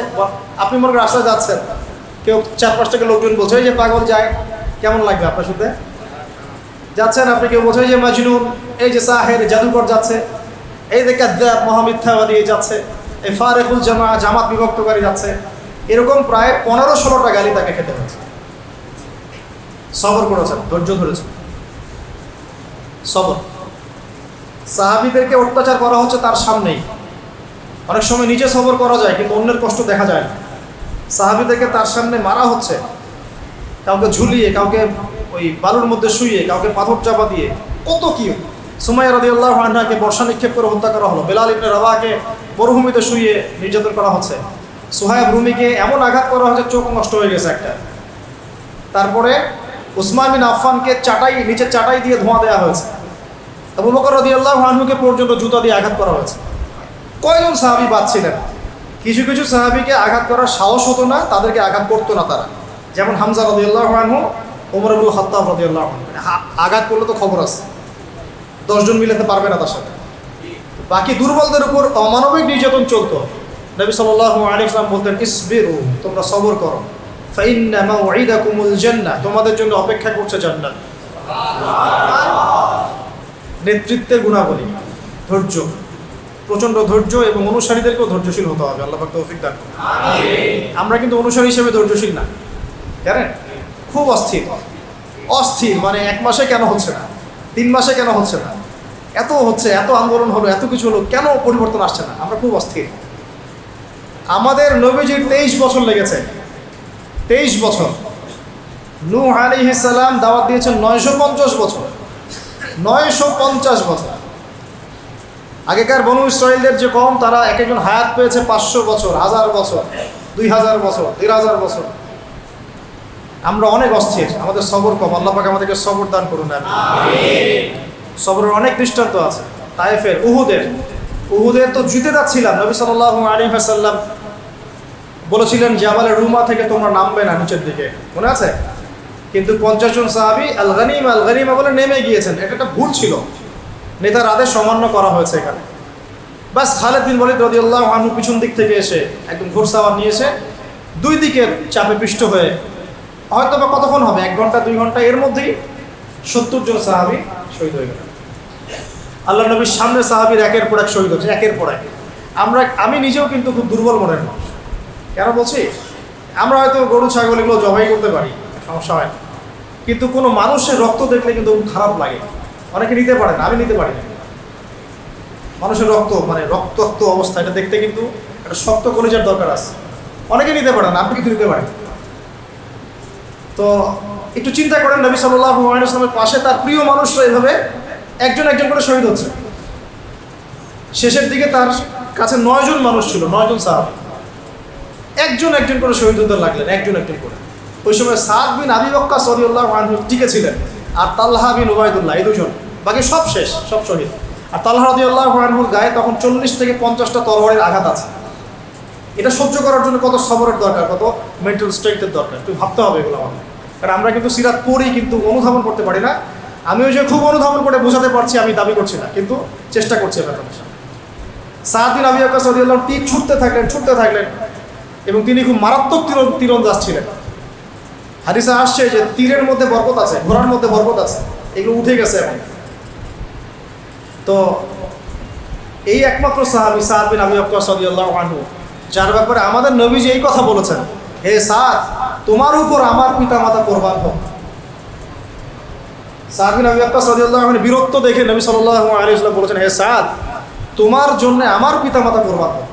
আপনি মনে করেন রাস্তায় যাচ্ছেন, কেউ 4-5 থেকে লোকজন বলছে এই যে পাগল যায়, কেমন লাগবে আপনার সাথে? যাচ্ছেন আপনি, কেউ বলছে এই যে মজনুন, এই যে সাহের, জাদুকর যাচ্ছে, এই যে কাযযাব, মহামিথ্যাবাদী যাচ্ছে, এই ফারেকুল জামাত বিভক্তকারী যাচ্ছে, এরকম প্রায় 15-16টা গালি তাকে খেতে হয়েছে। সবর করেছেন, ধৈর্য ধরেছেন, সবর। সাহাবীদেরকে অত্যাচার করা হচ্ছে তার সামনেই। অনেক সময় নিজে সবর করা যায় কিন্তু অন্যের কষ্ট দেখা যায় না। সাহাবীদেরকে তার সামনে মারা হচ্ছে, কাউকে ঝুলিয়ে, কাউকে ওই বালুর মধ্যে শুইয়ে, কাউকে পাথর চাপা দিয়ে, কত কি। সুমাইয়া রাদিয়াল্লাহু আনহাকে বর্ষা নিক্ষেপ করে হত্যা করা হলো, বেলাল ইবনে রাবাহকে মরুভূমিতে শুইয়ে নির্যাতন করা হচ্ছে, সুহাইব রুমিকে এমন আঘাত করা হচ্ছে চোখ নষ্ট হয়ে গেছে একটা। তারপরে উসমান বিন আফফানকে নিচে চাটাই দিয়ে ধোঁয়া দেওয়া হয়েছে, আবু বকর রাদিয়াল্লাহু আনহুকে পর্যন্ত জুতা দিয়ে আঘাত করা হয়েছে। কয়জন সাহাবী বাঁচছিলেন? কিছু কিছু সাহাবীকে আঘাত করার সাহস হতো না, তাদেরকে আঘাত করতো না তারা, যেমন হামজা রাদিয়াল্লাহু আনহু, ওমর ইবনুল খাত্তাব রাদিয়াল্লাহু আনহু। আঘাত করলে তো খবর আছে, 10 জন মিলাতে পারবে না তার সাথে। বাকি দুর্বলদের উপর অমানবিক নির্যাতন চলতো। নবী সাল্লাল্লাহু আলাইহি ওয়াসাল্লাম বলতেন, ইসবিরু, তোমরা সবর করো, ফাইন্না মাউইদাকুমুল জান্নাহ, তোমাদের জন্য অপেক্ষা করছে জান্নাত। নেতৃত্বের গুণাবলী, ধৈর্য, প্রচণ্ড ধৈর্য, এবং অনুসারীদেরকেও ধৈর্যশীল হতে হবে। আল্লাহ পাক তৌফিক দান করুন। আমরা কিন্তু অনুসারী হিসেবে ধৈর্যশীল না, জানেন? খুব অস্থির, মানে 1 মাসে কেন হচ্ছে না, 3 মাসে কেন হচ্ছে না, এত হচ্ছে, এত আন্দোলন হলো, এত কিছু হলো, কেন পরিবর্তন আসছে না? আমরা খুব অস্থির। আমাদের নবীজির 23 বছর লেগেছে, 23 বছর। নূহ আলাইহিস সালাম দাওয়াত দিয়েছেন 950 বছর, 950 বছর। আগেকার বনু ইসরাইলদের যে কওম, তারা এক একজন হায়াত পেয়েছে 500 বছর, 1000 বছর, 2000 বছর, 1500 বছর। আমরা অনেক অস্থির, আমাদের সবর কম। আল্লাহ পাক আমাদেরকে সবর দান করুন। সবরের অনেক দৃষ্টান্ত আছে। তায়েফের, উহুদের তো জিতে যাচ্ছিলাম, নবী সাল্লাল্লাহু আলাইহি ওয়াসাল্লাম বলেছিলেন জাবালে রুমা থেকে তোমরা নামবে না নিচের দিকে, মনে আছে? কিন্তু 50 জন সাহাবী আল গনিমা বলে নেমে গিয়েছেন। এটা একটা ভুল ছিল, নেতার আদেশ অমান্য করা হয়েছে এখানে। বাস খালিদ বিন ওয়ালিদ রাদিয়াল্লাহু আনহু পিছন দিক থেকে এসে একদম ঘোড়সাওয়ার নিয়ে এসে দুই দিকের চাপে পিষ্ট হয়ে, হয়তো বা কতক্ষণ হবে, 1 ঘন্টা 2 ঘন্টা, এর মধ্যেই 70 জন সাহাবী শহীদ হয়ে গেল। আল্লাহ নবীর সামনে সাহাবীর একের পর এক শহীদ হচ্ছে, একের পর এক। আমি নিজেও কিন্তু খুব দুর্বল মনের মানুষ। কেন বলছি? আমরা হয়তো গরু ছাগল এগুলো জবাই করতে পারি, সমস্যা হয় না, কিন্তু কোনো মানুষের রক্ত দেখলে কিন্তু খারাপ লাগে। অনেকে নিতে পারে না, আমি নিতে পারি না। মানুষের রক্ত মানে রক্তাক্ত অবস্থা, এটা দেখতে কিন্তু একটা শক্ত কলিজার দরকার আছে। অনেকে নিতে পারে না, আপনি কিন্তু নিতে পারেন। তো একটু চিন্তা করেন, নবী সাল্লাল্লাহু আলাইহি ওয়াসাল্লামের পাশে তার প্রিয় মানুষরা এভাবে একজন একজন করে শহীদ হচ্ছে। শেষের দিকে তার কাছে 9 জন মানুষ ছিল, 9 জন সাহাবী, একজন একজন করে শহীদ হতে লাগলেন, একজন একজন করে। ওই সময় সাদ বিন আবি ওয়াক্কাস রাদিয়াল্লাহু আনহু টিকে ছিলেন, আর তালহা বিন উবাইদুল্লাহ, এই দুজন, বাকি সব শেষ, সব শহীদ। আর তালহা রাদিয়াল্লাহু আনহুর গায়ে তখন 40 থেকে 50টা তরবারির আঘাত আছে। এটা সহ্য করার জন্য কত সবরের দরকার, কত মেন্টাল স্ট্রেংথের দরকার, একটু ভাবতে হবে এগুলো আমাদের। কারণ আমরা কিন্তু সিরাত পড়ি, কিন্তু অনুধাবন করতে পারি না। আমি ওই যে খুব অনুধাবন করে বোঝাতে পারছি, আমি দাবি করছি না, কিন্তু চেষ্টা করছি ব্যাপারটা। সাদ বিন আবি ওয়াক্কাস রাদিয়াল্লাহু আনহু ছুটতে থাকলেন, এবং তিনি খুব মারাত্মক তীরন্দাজ ছিলেন। হাদিসে আসছে যে তীরের মধ্যে বরকত আছে, ঘোড়ার মধ্যে বরকত আছে, এগুলো উঠে গেছে এখন। তো এই একমাত্র সাহাবী সাদ বিন আবি ওয়াক্কাস রাদিয়াল্লাহু আনহু, যার ব্যাপারে আমাদের নবীজি এই কথা বলেছেন, হে সাদ, তোমার উপর আমার পিতামাতা কোরবান হোক। সাদ বিন আবি ওয়াক্কাস রাদিয়াল্লাহু আনহু বীরত্ব দেখে নবী সাল্লাল্লাহু আলাইহি ওয়াসাল্লাম বলেছেন, হে সাদ, তোমার জন্য আমার পিতামাতা কোরবান হোক।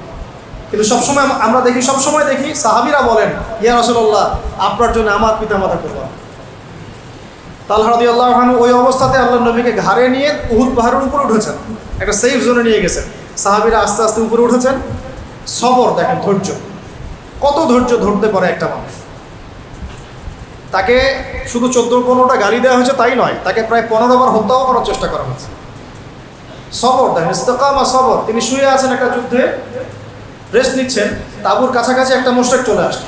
কিন্তু আমরা সবসময় দেখি সাহাবীরা বলেন, ইয়া রাসূলুল্লাহ, আপনার জন্য আমার পিতামাতা কোরবান। তালহা রাদিয়াল্লাহু আনহু ওই অবস্থাতে আল্লাহর নবীকে ঘাড়ে নিয়ে উহুদ পাহাড়ের উপরে উঠেছেন, একটা সেফ জোনে নিয়ে গেছেন। সাহাবীরা আস্তে আস্তে উপরে উঠেছেন। সবর দেখেন, ধৈর্য, কত ধৈর্য ধরতে পারে একটা মানুষ। তাকে শুধু 14-15টা গালি দেওয়া হয়েছে তাই নয়, তাকে প্রায় 15 বার হত্যাও করার চেষ্টা করা হয়েছে। সবর দেখেন, ইস্তেকামা, সবর। তিনি শুয়ে আছেন একটা যুদ্ধে, রেস্ট নিচ্ছেন, তাঁবুর কাছাকাছি একটা মুশরিক চলে আসছে।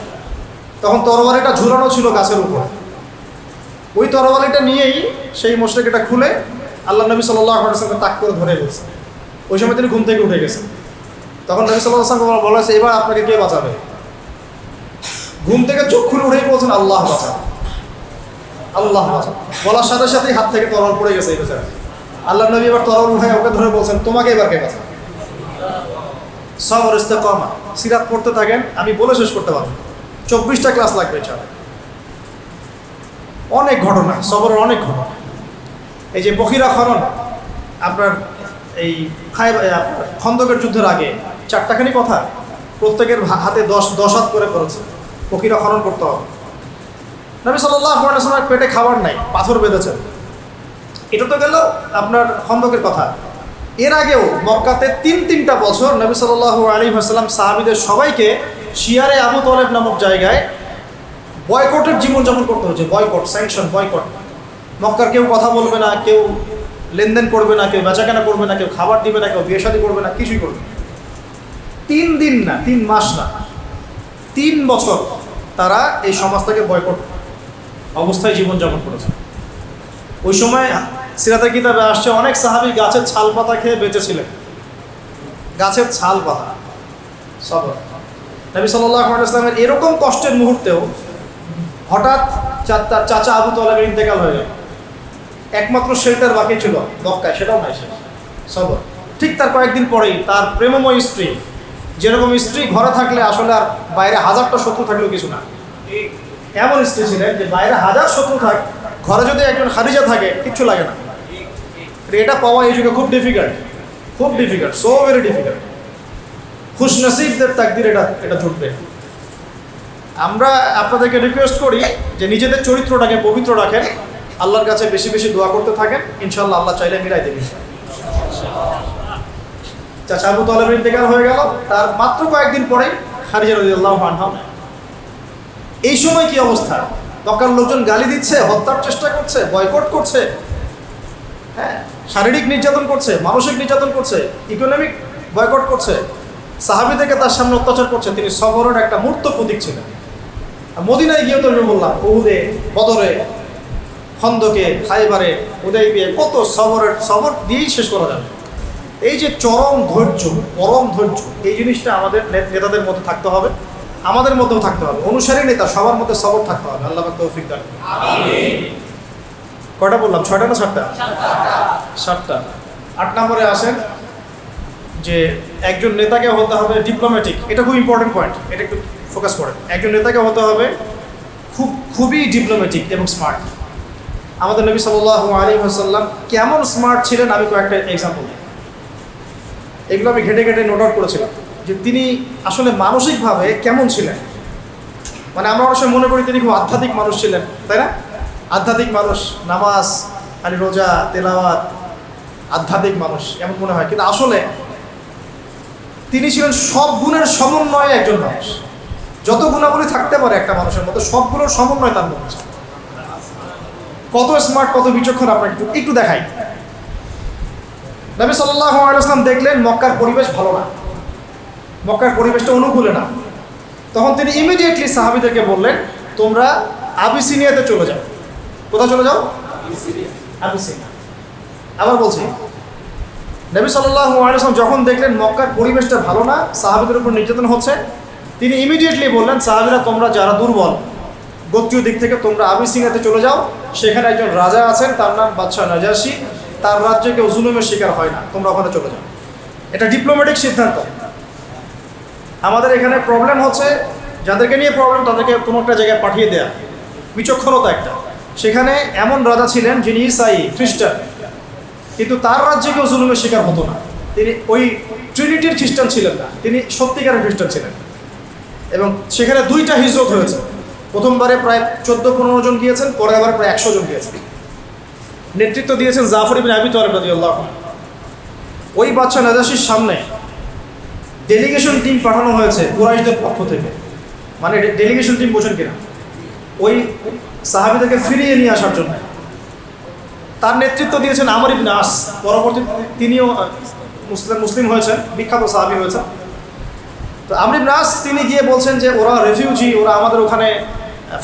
তখন তরবারিটা ঝুলানো ছিল গাছের উপর। ওই তরবারিটা নিয়েই সেই মুশরিক এটা খুলে আল্লাহ নবী সাল্লাল্লাহু আলাইহি ওয়াসাল্লাম তাক করে ধরে ফেলছে। ওই সময় তিনি ঘুম থেকে উঠে গেছেন। তখন নবী সাল্লাল্লাহু আলাইহি ওয়াসাল্লাম বলেছে, এবার আপনাকে কে বাঁচাবে? ঘুম থেকে চোখ খুলে উঠেই বলছেন, আল্লাহ বাঁচান, আল্লাহ বাঁচান। বলার সাথে সাথেই হাত থেকে তরবারি পড়ে গেছে এই বেচারা। আল্লাহ নবী এবার তরবারি উঠায় ওকে ধরে বলছেন, তোমাকে এবার কে বাঁচাবে? সবর, ইস্তেকামা। সিরাত পড়তে থাকেন, আমি বলে শেষ করতে পারবো, 24টা ক্লাস লাগবে ইনশাআল্লাহ। অনেক ঘটনা, সবরের অনেক ঘটনা। এই যে বখিরা খনন, আপনার এই খন্দকের যুদ্ধের আগে 4টাখানি কথা, প্রত্যেকের হাতে 10 হাত করে করেছে। বখিরা খনন করতে হবে। নবী সাল্লাল্লাহু আলাইহি ওয়াসাল্লামের পেটে খাবার নাই, পাথর বেঁধেছেন। এটা তো গেল আপনার খন্দকের কথা। এর আগেও মক্কাতে 3টা বছর নবী সাল্লাল্লাহু আলাইহি ওয়াসাল্লাম সাহাবীদের সবাইকে শিয়ারে আবু তালেব নামক জায়গায় বয়কটের জীবনযাপন করতে হয়েছে। Boycott, sanction, boycott. মক্কার কেউ কথা বলবে না, কেউ লেনদেন করবে না, কেউ বেচাকেনা করবে না, কেউ খাবার দিবে না, কেউ বিয়ে শাদী করবে না, কিছুই করবে না। 3 দিন না, 3 মাস না, 3 বছর তারা এই সমাজটাকে বয়কট অবস্থায় জীবনযাপন করেছে। ওই সময় সিরাতের কিতাবে আসছে অনেক সাহাবী গাছের ছাল পাতা খেয়ে বেঁচেছিলেন। গাছের ছাল পাতা, সবর। নবী সাল্লাল্লাহু আলাইহি ওয়াসাল্লামের এরকম কষ্টের মুহূর্তেও হঠাৎ তার চাচা আবু তালেবের ইন্তেকাল হয়ে গেল। একমাত্র শেল্টার বাকি ছিল মক্কায়, সেটাও নাই শেষ। সবর। ঠিক তার কয়েকদিন পরেই তার প্রেমময় স্ত্রী, যেরকম স্ত্রী ঘরে থাকলে আসলে আর বাইরে 1000টা শত্রু থাকলেও কিছু না, এমন স্ত্রী ছিলেন যে বাইরে 1000 শত্রু থাক, ঘরে যদি একজন খাদিজা থাকে কিচ্ছু লাগে না। এটা পাওয়া এই যুগে খুব ডিফিকাল্ট, সো ভেরি ডিফিকাল্ট। খুশনসিবদের তাকদির এটা জুটবে। আমরা আপনাদেরকে রিকোয়েস্ট করি যে নিজেদের চরিত্রটাকে পবিত্র রাখেন, আল্লাহর কাছে বেশি বেশি দোয়া করতে থাকেন, ইনশাআল্লাহ আল্লাহ চাইলে মিলাই দেবেন। চাচা আবু তালেবের ইন্তেকাল হয়ে গেল, তার মাত্র কয়েকদিন পরেই খাদিজা রাদিয়াল্লাহু আনহা। এই সময় কি অবস্থা? মক্কার লোকজন গালি দিচ্ছে, হত্যার চেষ্টা করছে, বয়কট করছে, হ্যাঁ, শারীরিক নির্যাতন করছে, মানসিক নির্যাতন করছে, ইকোনমিক বয়কট করছে, সাহাবীদেরকে তার সামনে অত্যাচার করছে। তিনি সবরের একটা মূর্ত প্রতীক ছিলেন। মদিনায় গিয়ে তো আমি বললাম, উহুদে, বদরে, খন্দকে, খাইবারে, হুদাইবিয়ায় কত সবর দিয়েই শেষ করা যাবে। এই যে চরম ধৈর্য, পরম ধৈর্য, এই জিনিসটা আমাদের নেতাদের মধ্যে থাকতে হবে, আমাদের মধ্যেও থাকতে হবে। অনুসারী নেতা সবার মধ্যে সবর থাকতে হবে। আল্লাহ পাক তৌফিক দান। কয়টা বললাম? 6টা না 7টা? 7টা। 8 নম্বরে আসেন যে একজন নেতাকে হতে হবে ডিপ্লোম্যাটিক। এটা খুব ইম্পর্টেন্ট পয়েন্ট, এটা একটু ফোকাস করেন। একজন নেতাকে হতে হবে খুবই ডিপ্লোম্যাটিক এবং স্মার্ট। আমাদের নবী সাল্লাল্লাহু আলাইহি ওয়াসাল্লাম কেমন স্মার্ট ছিলেন, আমি কয়েকটা এক্সাম্পল দিই। এগুলো আমি ঘেটে ঘেটে নোট আউট করেছিলাম যে তিনি আসলে মানসিকভাবে কেমন ছিলেন। মানে আমরা অনেক সময় মনে করি তিনি খুব আধ্যাত্মিক মানুষ ছিলেন, তাই না? আধ্যাত্মিক মানুষ, নামাজ, খালি রোজা, তেলাওয়াত, আধ্যাত্মিক মানুষ এমন মনে হয়, কিন্তু আসলে তিনি ছিলেন সব গুণের সমন্বয়ে একজন মানুষ। যত গুণাবলী থাকতে পারে একটা মানুষের মধ্যে, সবগুলোর সমন্বয় তার মধ্যে। কত স্মার্ট, কত বিচক্ষণ আপনাকে একটু দেখাই। নবী সাল্লাল্লাহু আলাইহি ওয়াসাল্লাম দেখলেন মক্কার পরিবেশ ভালো না, মক্কার পরিবেশটা অনুকূলে না। তখন তিনি ইমিডিয়েটলি সাহাবীদেরকে বললেন, তোমরা আবিসিনিয়াতে চলে যাও। কোথায় চলে যাও? আবিসিনিয়া। আবার বলছি, নবী সাল্লাল্লাহু আলাইহি ওয়াসাল্লাম যখন দেখলেন মক্কার পরিবেশটা ভালো না, সাহাবীদের উপর নির্যাতন হচ্ছে, তিনি ইমিডিয়েটলি বললেন, সাহাবীরা তোমরা যারা দুর্বল গোত্রীয় দিক থেকে তোমরা আবিসিনিয়াতে চলে যাও। সেখানে একজন রাজা আছেন, তার নাম বাদশাহ নাজাশী, তার রাজ্যে কেউ জুলুমের শিকার হয় না, তোমরা ওখানে চলে যাও। এটা ডিপ্লোম্যাটিক সিদ্ধান্ত। আমাদের এখানে প্রবলেম হচ্ছে, যাদেরকে নিয়ে প্রবলেম তাদেরকে কোনো একটা জায়গায় পাঠিয়ে দেয়া, বিচক্ষণতা একটা। সেখানে এমন রাজা ছিলেন যিনি ইসাই, খ্রিস্টান, কিন্তু তার রাজ্যে কেউ জুলুমের শিকার হতো না। তিনি ওই ট্রিনিটির খ্রিস্টান ছিলেন না, তিনি সত্যিকারের খ্রিস্টান ছিলেন। এবং সেখানে 2টা হিজরত হয়েছে। প্রথমবারে প্রায় 14-15 জন গিয়েছেন, পরের বারে প্রায় 100 জন গিয়েছেন। নেতৃত্ব দিয়েছেন জাফর ইবনে আবি তালিব রাদিয়াল্লাহু আনহু। ওই বাদশা নাজাশীর সামনে ডেলিগেশন টিম পাঠানো হয়েছে কুরাইশদের পক্ষ থেকে। মানে ডেলিগেশন টিম বোঝেন কিনা? ওই সাহাবীদেরকে ফিরিয়ে নিয়ে আসার জন্য। তার নেতৃত্ব দিয়েছেন আমর ইবনে আস। পরবর্তী তিনিও মুসলিম হয়েছেন, বিখ্যাত সাহাবী হয়েছেন। তো আমর ইবনে আস তিনি গিয়ে বলছেন যে ওরা রেফিউজি, ওরা আমাদের ওখানে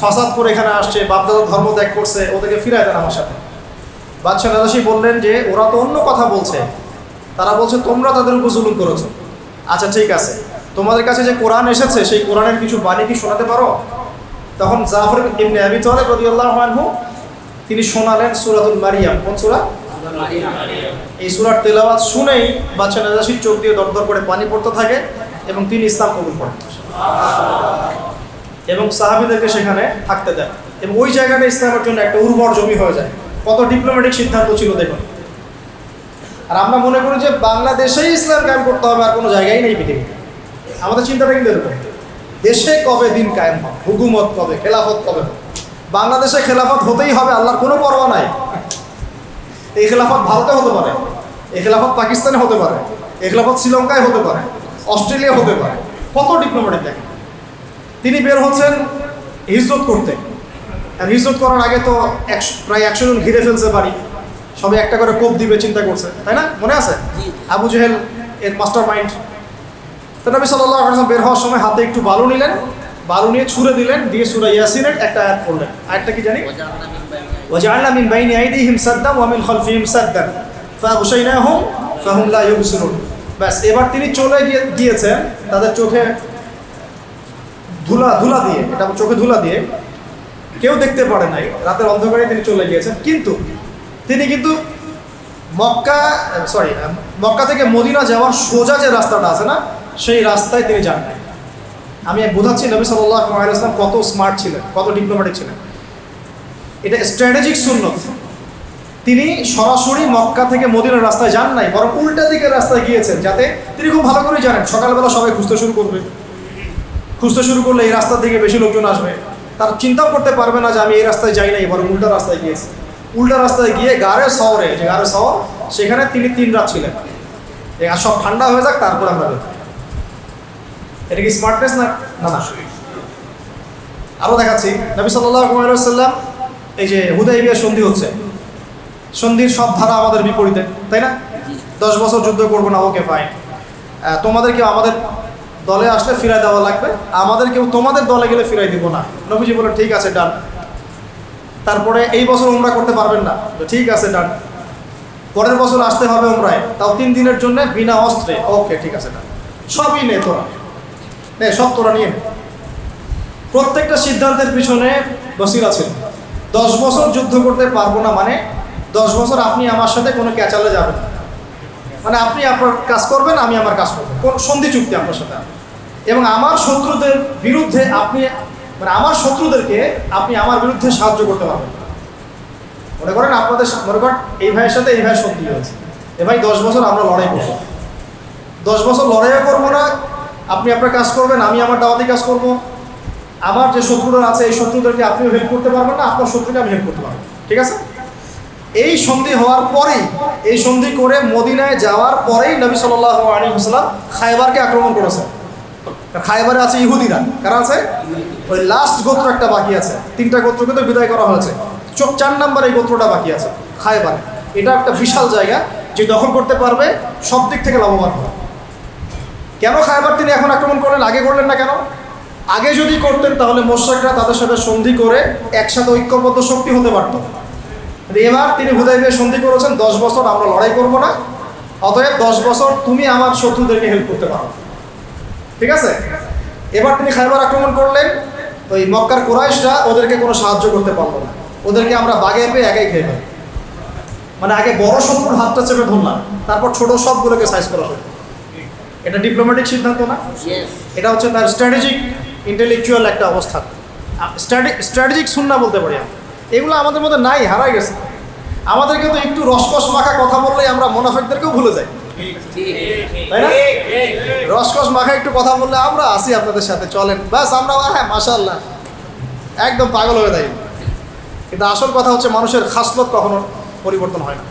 ফাসাদ করে এখানে আসছে, বাপদাদার ধর্ম ত্যাগ করছে, ওদেরকে ফিরায় দেন আমার সাথে। বাদশাহ নাজাশী বললেন যে ওরা তো অন্য কথা বলছে, তারা বলছে তোমরা তাদের উপর জুলুম করেছো। আচ্ছা ঠিক আছে, তোমাদের কাছে যে কোরআন এসেছে সেই কোরআনের কিছু বাণী কি শোনাতে পারো? তখন জাফর ইবনে আবি তালিব রাদিয়াল্লাহু আনহু তিনি শোনালেন সূরাতুল মারিয়াম। কোন সূরা? এই সূরার তেলাওয়াত শুনেই বাদশাহ নাজাশীর চোখ দিয়ে দরদর করে পানি পড়তে থাকে এবং তিনি ইসলাম কবুল করেন এবং সাহাবীদেরকে সেখানে থাকতে দেন। এবং ওই জায়গাটা ইসলামের জন্য একটা উর্বর জমি হয়ে যায়। কত ডিপ্লোম্যাটিক সিদ্ধান্ত ছিল দেখুন। আর আমরা মনে করি যে বাংলাদেশেই ইসলাম কায়েম করতে হবে, আর কোনো জায়গায় নেই পৃথিবীতে। আমাদের চিন্তাটা কিন্তু এরকম, দেশে কবে দিন কায়েম হবে, হুকুমত কবে, খেলাফত কবে হবে। বাংলাদেশে খেলাফত হতেই হবে, আল্লাহর কোনো পরোয়া নাই। এই খেলাফত ভারতে হতে পারে, এই খেলাফত পাকিস্তানে হতে পারে, এই খেলাফত শ্রীলঙ্কায় হতে পারে, অস্ট্রেলিয়া হতে পারে। কত ডিপ্লোম্যাটিক দেখেন। তিনি বের হচ্ছেন হিজরত করতে। আর হিজরত করার আগে তো প্রায় 100 জন ঘিরে ফেলছে বাড়ি, সবাই একটা করে কোপ দিবে চিন্তা করছে, তাই না? মনে আছে আবু জেহেল এর মাস্টার মাইন্ড। তো নবী সাল্লাল্লাহু আলাইহি ওয়াসাল্লাম বের হওয়ার সময় হাতে একটু বালু নিলেন, বালু নিয়ে ছুঁড়ে দিলেন, দিয়ে সূরা ইয়াসিনের একটা আয়াত পড়লেন। আয়াতটা কি জানি? ওয়াজআলনা মিন বাইনি আইদিহিম সাদ্দান ওয়া মিন খালফিহিম সাদ্দান ফাগশাইনাহুম ফাহুম লা ইউবসিরুন। ব্যাস, এবার তিনি চলে গিয়েছেন তাদের চোখে ধুলা দিয়ে, এটা চোখে ধুলা দিয়ে কেউ দেখতে পারে নাই, রাতের অন্ধকারে তিনি চলে গিয়েছেন। কিন্তু তিনি মক্কা থেকে মদিনা যাওয়ার সোজা যে রাস্তাটা আছে না, সেই রাস্তায় তিনি যান নাই। আমি বোঝাচ্ছি নবী সাল্লাল্লাহু আলাইহি ওয়াসাল্লাম কত স্মার্ট ছিলেন, কত ডিপ্লোম্যাটিক ছিলেন। এটা স্ট্র্যাটেজিক সুন্নত। তিনি সরাসরি মক্কা থেকে মদিনার রাস্তায় যান নাই, বরং উল্টা দিকের রাস্তায় গিয়েছেন, যাতে তিনি খুব ভালো করে জানেন সকালবেলা সবাই খুঁজতে শুরু করবে, খুঁজতে শুরু করলে এই রাস্তার দিকে বেশি লোকজন আসবে। তার চিন্তাও করতে পারবে না যে আমি এই রাস্তায় যাই নাই, বরং উল্টা রাস্তায় গিয়েছি। উল্টা রাস্তায় গিয়ে গারে শহরে, যে গারে শহর, সেখানে তিনি 3 রাত ছিলেন। আর সব ঠান্ডা হয়ে যাক তারপর আমরা। এটা কি স্মার্টনেস না? না না। আরও দেখাচ্ছি, নবী সাল্লাল্লাহু আলাইহি ওয়াসাল্লাম এই যে হুদাইবিয়া সন্ধি হচ্ছে, সন্ধির সব ধারা আমাদের বিপরীতে, তাই না? 10 বছর যুদ্ধ করবো না, ওকে ফাইন। তোমাদেরকেও আমাদের দলে আসলে ফিরাই দেওয়া লাগবে, আমাদেরকেও তোমাদের দলে গেলে ফিরাই দিব না। নবীজি বললেন ঠিক আছে, ডান। তারপরে এই বছর উমরা করতে পারবেন না, তো ঠিক আছে, ডান। পরের বছর আসতে হবে উমরায়, তাও 3 দিনের জন্য বিনা অস্ত্রে, ওকে ঠিক আছে, ডান। সবই নে তোরা, নে সব তোরা নিয়ে নে। প্রত্যেকটা সিদ্ধান্তের পিছনে বসিরা ছিল। 10 বছর যুদ্ধ করতে পারবো না মানে 10 বছর আপনি আমার সাথে কোনো ক্যাচালে যাবেন না, মানে আপনি আপনার কাজ করবেন, আমি আমার কাজ করবো, কোন সন্ধি চুক্তি আপনার সাথে। এবং আমার শত্রুদের বিরুদ্ধে আপনি, মানে আমার শত্রুদেরকে আপনি আমার বিরুদ্ধে সাহায্য করতে পারবেন। মনে করেন আপনাদের, মনে করেন এই ভাইয়ের সাথে এই ভাইয়ের সন্ধি হয়েছে, এ ভাই 10 বছর আমরা লড়াই করবো, 10 বছর লড়াইও করবো না, আপনি আপনার কাজ করবেন, আমি আমার দাওয়াতি কাজ করবো। আমার যে শত্রুরা আছে এই শত্রুদেরকে আপনিও হেল্প করতে পারবেন না, আপনার শত্রুকে আমি হেল্প করতে পারবো, ঠিক আছে? এই সন্ধি হওয়ার পরেই, এই সন্ধি করে মদিনায় যাওয়ার পরেই নবী সাল্লাল্লাহু আলাইহি ওয়াসাল্লাম খায়বারকে আক্রমণ করেছেন। খায়বারে আছে ইহুদিরা, কারা আছে? ওই লাস্ট গোত্র একটা বাকি আছে, 3টা গোত্রকে তো বিদায় করা হয়েছে, 4 নম্বর এই গোত্রটা বাকি আছে খায়বার। এটা একটা বিশাল জায়গা, যে দখল করতে পারবে সব দিক থেকে লাভবান হবে। কেন খায়বার তিনি এখন আক্রমণ করলেন, আগে করলেন না কেন? আগে যদি করতেন তাহলে মুশরিকরা তাদের সাথে সন্ধি করে একসাথে ঐক্যবদ্ধ শক্তি হতে পারত। এবার তিনি হুদাইবিয়া সন্ধি করেছেন, 10 বছর আমরা লড়াই করব না, অতএব 10 বছর তুমি আমার শত্রুদেরকে হেল্প করতে পারো, ঠিক আছে? এবার তিনি খায়বার আক্রমণ করলেন, ওই মক্কার কুরাইশরা ওদেরকে কোনো সাহায্য করতে পারলো না, ওদেরকে আমরা বাগে পেয়ে একাই খেয়ে ফেলি। মানে আগে বড় শত্রুর হাতটা চেপে ধরলাম, তারপর ছোট সবগুলোকে সাইজ করা হলো। এটা ডিপ্লোম্যাটিক সিদ্ধান্ত না? এটা হচ্ছে তার স্ট্র্যাটেজিক ইন্টেলেকচুয়াল একটা অবস্থান, স্ট্র্যাটেজিক সুন্নাহ বলতে পারি। এগুলো আমাদের মধ্যে নাই, হারাই গেছে। আমাদেরকে তো একটু রসকস মাখা কথা বললেই আমরা মুনাফিকদেরকেও ভুলে যাই, তাই না? রসকস মাখা একটু কথা বললে আমরা আসি আপনাদের সাথে, চলেন, ব্যাস আমরা হ্যাঁ মাশাআল্লাহ একদম পাগল হয়ে যাই। কিন্তু আসল কথা হচ্ছে মানুষের খাসলত কখনো পরিবর্তন হয় না।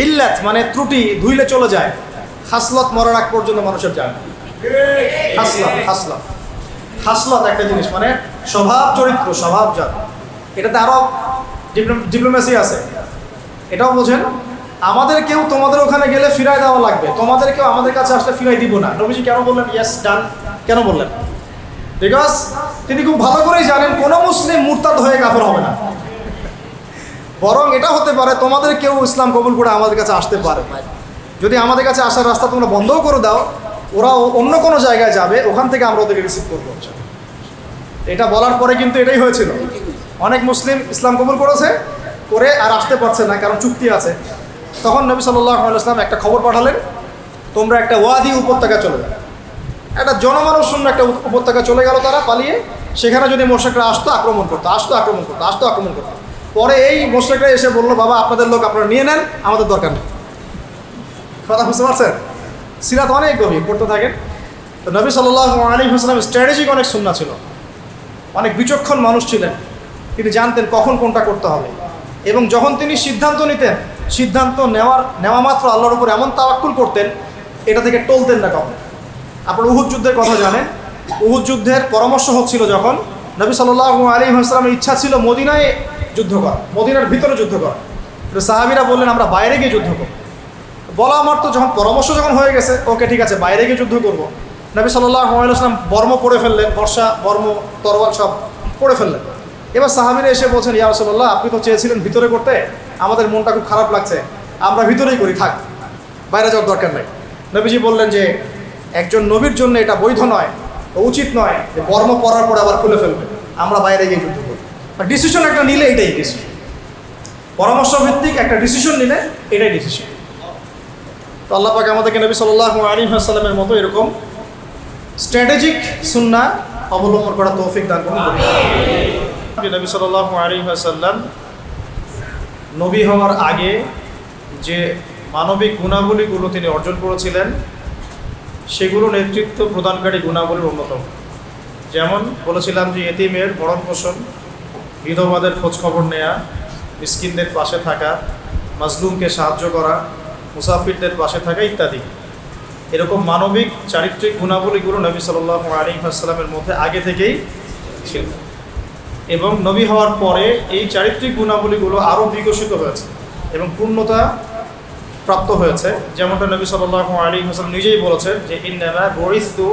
ইল্লাত মানে ত্রুটি ধুইলে চলে যায়, খাসলত মরার আগ পর্যন্ত মানুষের যায় না। খাসলত খাসলত একটা জিনিস, মানে স্বভাব চরিত্র, স্বভাবজাত। এটাতে আরও ডিপ্লোমেসি আছে, এটাও বোঝেন। আমাদের কেউ তোমাদের ওখানে গেলে ফিরাই দেওয়া লাগবে, তোমাদের কেউ আমাদের কাছে আসলে ফিরাই দিব না। নবীজি কেন বললেন ইয়েস ডান? কেন বললেন? বিকজ তিনি খুব ভালো করেই জানেন কোনো মুসলিম মুরতাদ হয়ে কাফের হবে না, বরং এটা হতে পারে তোমাদের কেউ ইসলাম কবুল করে আমাদের কাছে আসতে পারে। যদি আমাদের কাছে আসার রাস্তা তোমরা বন্ধও করে দাও, ওরা অন্য কোনো জায়গায় যাবে, ওখান থেকে আমরা ওদেরকে রিসিভ করবো। এটা বলার পরে কিন্তু এটাই হয়েছিল, অনেক মুসলিম ইসলাম কবুল করেছে, করে আর আসতে পারছে না, কারণ চুক্তি আছে। তখন নবী সাল্লাল্লাহু আলাইহি ওয়াসাল্লাম একটা খবর পাঠালেন, তোমরা একটা ওয়াদি উপত্যকা চলে যাও। একটা জনমানুষ শূন্য একটা উপত্যকা চলে গেল তারা পালিয়ে, সেখানে যদি মুশরিকরা আসতো আক্রমণ করতো, আক্রমণ করতো। পরে এই মুশরিকরা এসে বললো, বাবা আপনাদের লোক আপনারা নিয়ে নেন, আমাদের দরকার নেই। কথা বুঝতে পারছেন? সিরাত অনেক গভীর, পড়তে থাকেন। তো নবী সাল্লাল্লাহু আলাইহি ওয়াসাল্লাম স্ট্র্যাটেজিক অনেক সুন্নাহ ছিল, অনেক বিচক্ষণ মানুষ ছিলেন, তিনি জানতেন কখন কোনটা করতে হবে। এবং যখন তিনি সিদ্ধান্ত নিতেন, সিদ্ধান্ত নেওয়া মাত্র আল্লাহর উপর এমন তাওয়াক্কুল করতেন, এটা থেকে টলতেন না কখন। আপনারা উহুদ যুদ্ধের কথা জানেন, উহুদ যুদ্ধের পরামর্শ হচ্ছিল যখন, নবী সাল্লাল্লাহু আলাইহি ওয়াসাল্লামের ইচ্ছা ছিল মদিনায় যুদ্ধ করা, মদিনার ভিতরে যুদ্ধ করা। সাহাবীরা বললেন আমরা বাইরে গিয়ে যুদ্ধ করব। বলা আমার তো যখন পরামর্শ যখন হয়ে গেছে, ওকে ঠিক আছে বাইরে গিয়ে যুদ্ধ করব। নবী সাল্লাল্লাহু আলাইহি ওয়াসাল্লাম বর্ম পরে ফেললেন, বর্ষা বর্ম তরোয়াল সব পরে ফেললেন। এবার সাহাবীরা এসে বলছেন, ইয়া রাসূলুল্লাহ আপনি তো চেয়েছিলেন ভিতরে করতে, আমাদের মনটা খুব খারাপ লাগছে, আমরা ভিতরেই করি, থাক, বাইরে যাওয়ার দরকার নেই। নবীজি বললেন যে একজন নবীর জন্য এটা বৈধ নয়, উচিত নয় যে বর্ম পরার পরে আবার খুলে ফেলবে, আমরা বাইরে গিয়ে যুদ্ধ করি। ডিসিশন একটা নিলে এটাই ডিসিশন, পরামর্শ ভিত্তিক একটা ডিসিশন নিলে এটাই ডিসিশন। তো আল্লাহ পাক আমাদেরকে নবী সাল্লাল্লাহু আলাইহি ওয়াসাল্লামের মতো এরকম স্ট্র্যাটেজিক সুন্নাহ অবলম্বন করা তৌফিক দান করুন। নবী সাল্লাল্লাহু আলাইহি ওয়াসাল্লাম নবী হওয়ার আগে যে মানবিক গুণাবলীগুলো তিনি অর্জন করেছিলেন, সেগুলো নেতৃত্ব প্রদানকারী গুণাবলীর অন্যতম। যেমন বলেছিলাম যে এতিমের ভরণ পোষণ, বিধবাদের খোঁজখবর নেয়া, মিসকিনদের পাশে থাকা, মাজলুমকে সাহায্য করা, মুসাফিরদের পাশে থাকা ইত্যাদি। এরকম মানবিক চারিত্রিক গুণাবলীগুলো নবী সাল্লাল্লাহু আলাইহি ওয়াসাল্লামের মধ্যে আগে থেকেই ছিল এবং নবী হওয়ার পরে এই চারিত্রিক গুণাবলীগুলো আরও বিকশিত হয়েছে এবং পূর্ণতা প্রাপ্ত হয়েছে। যেমনটা নবী সাল্লাল্লাহু আলাইহি ওয়াসাল্লাম নিজেই বলেছেন যে ইন্নামা বুইসতু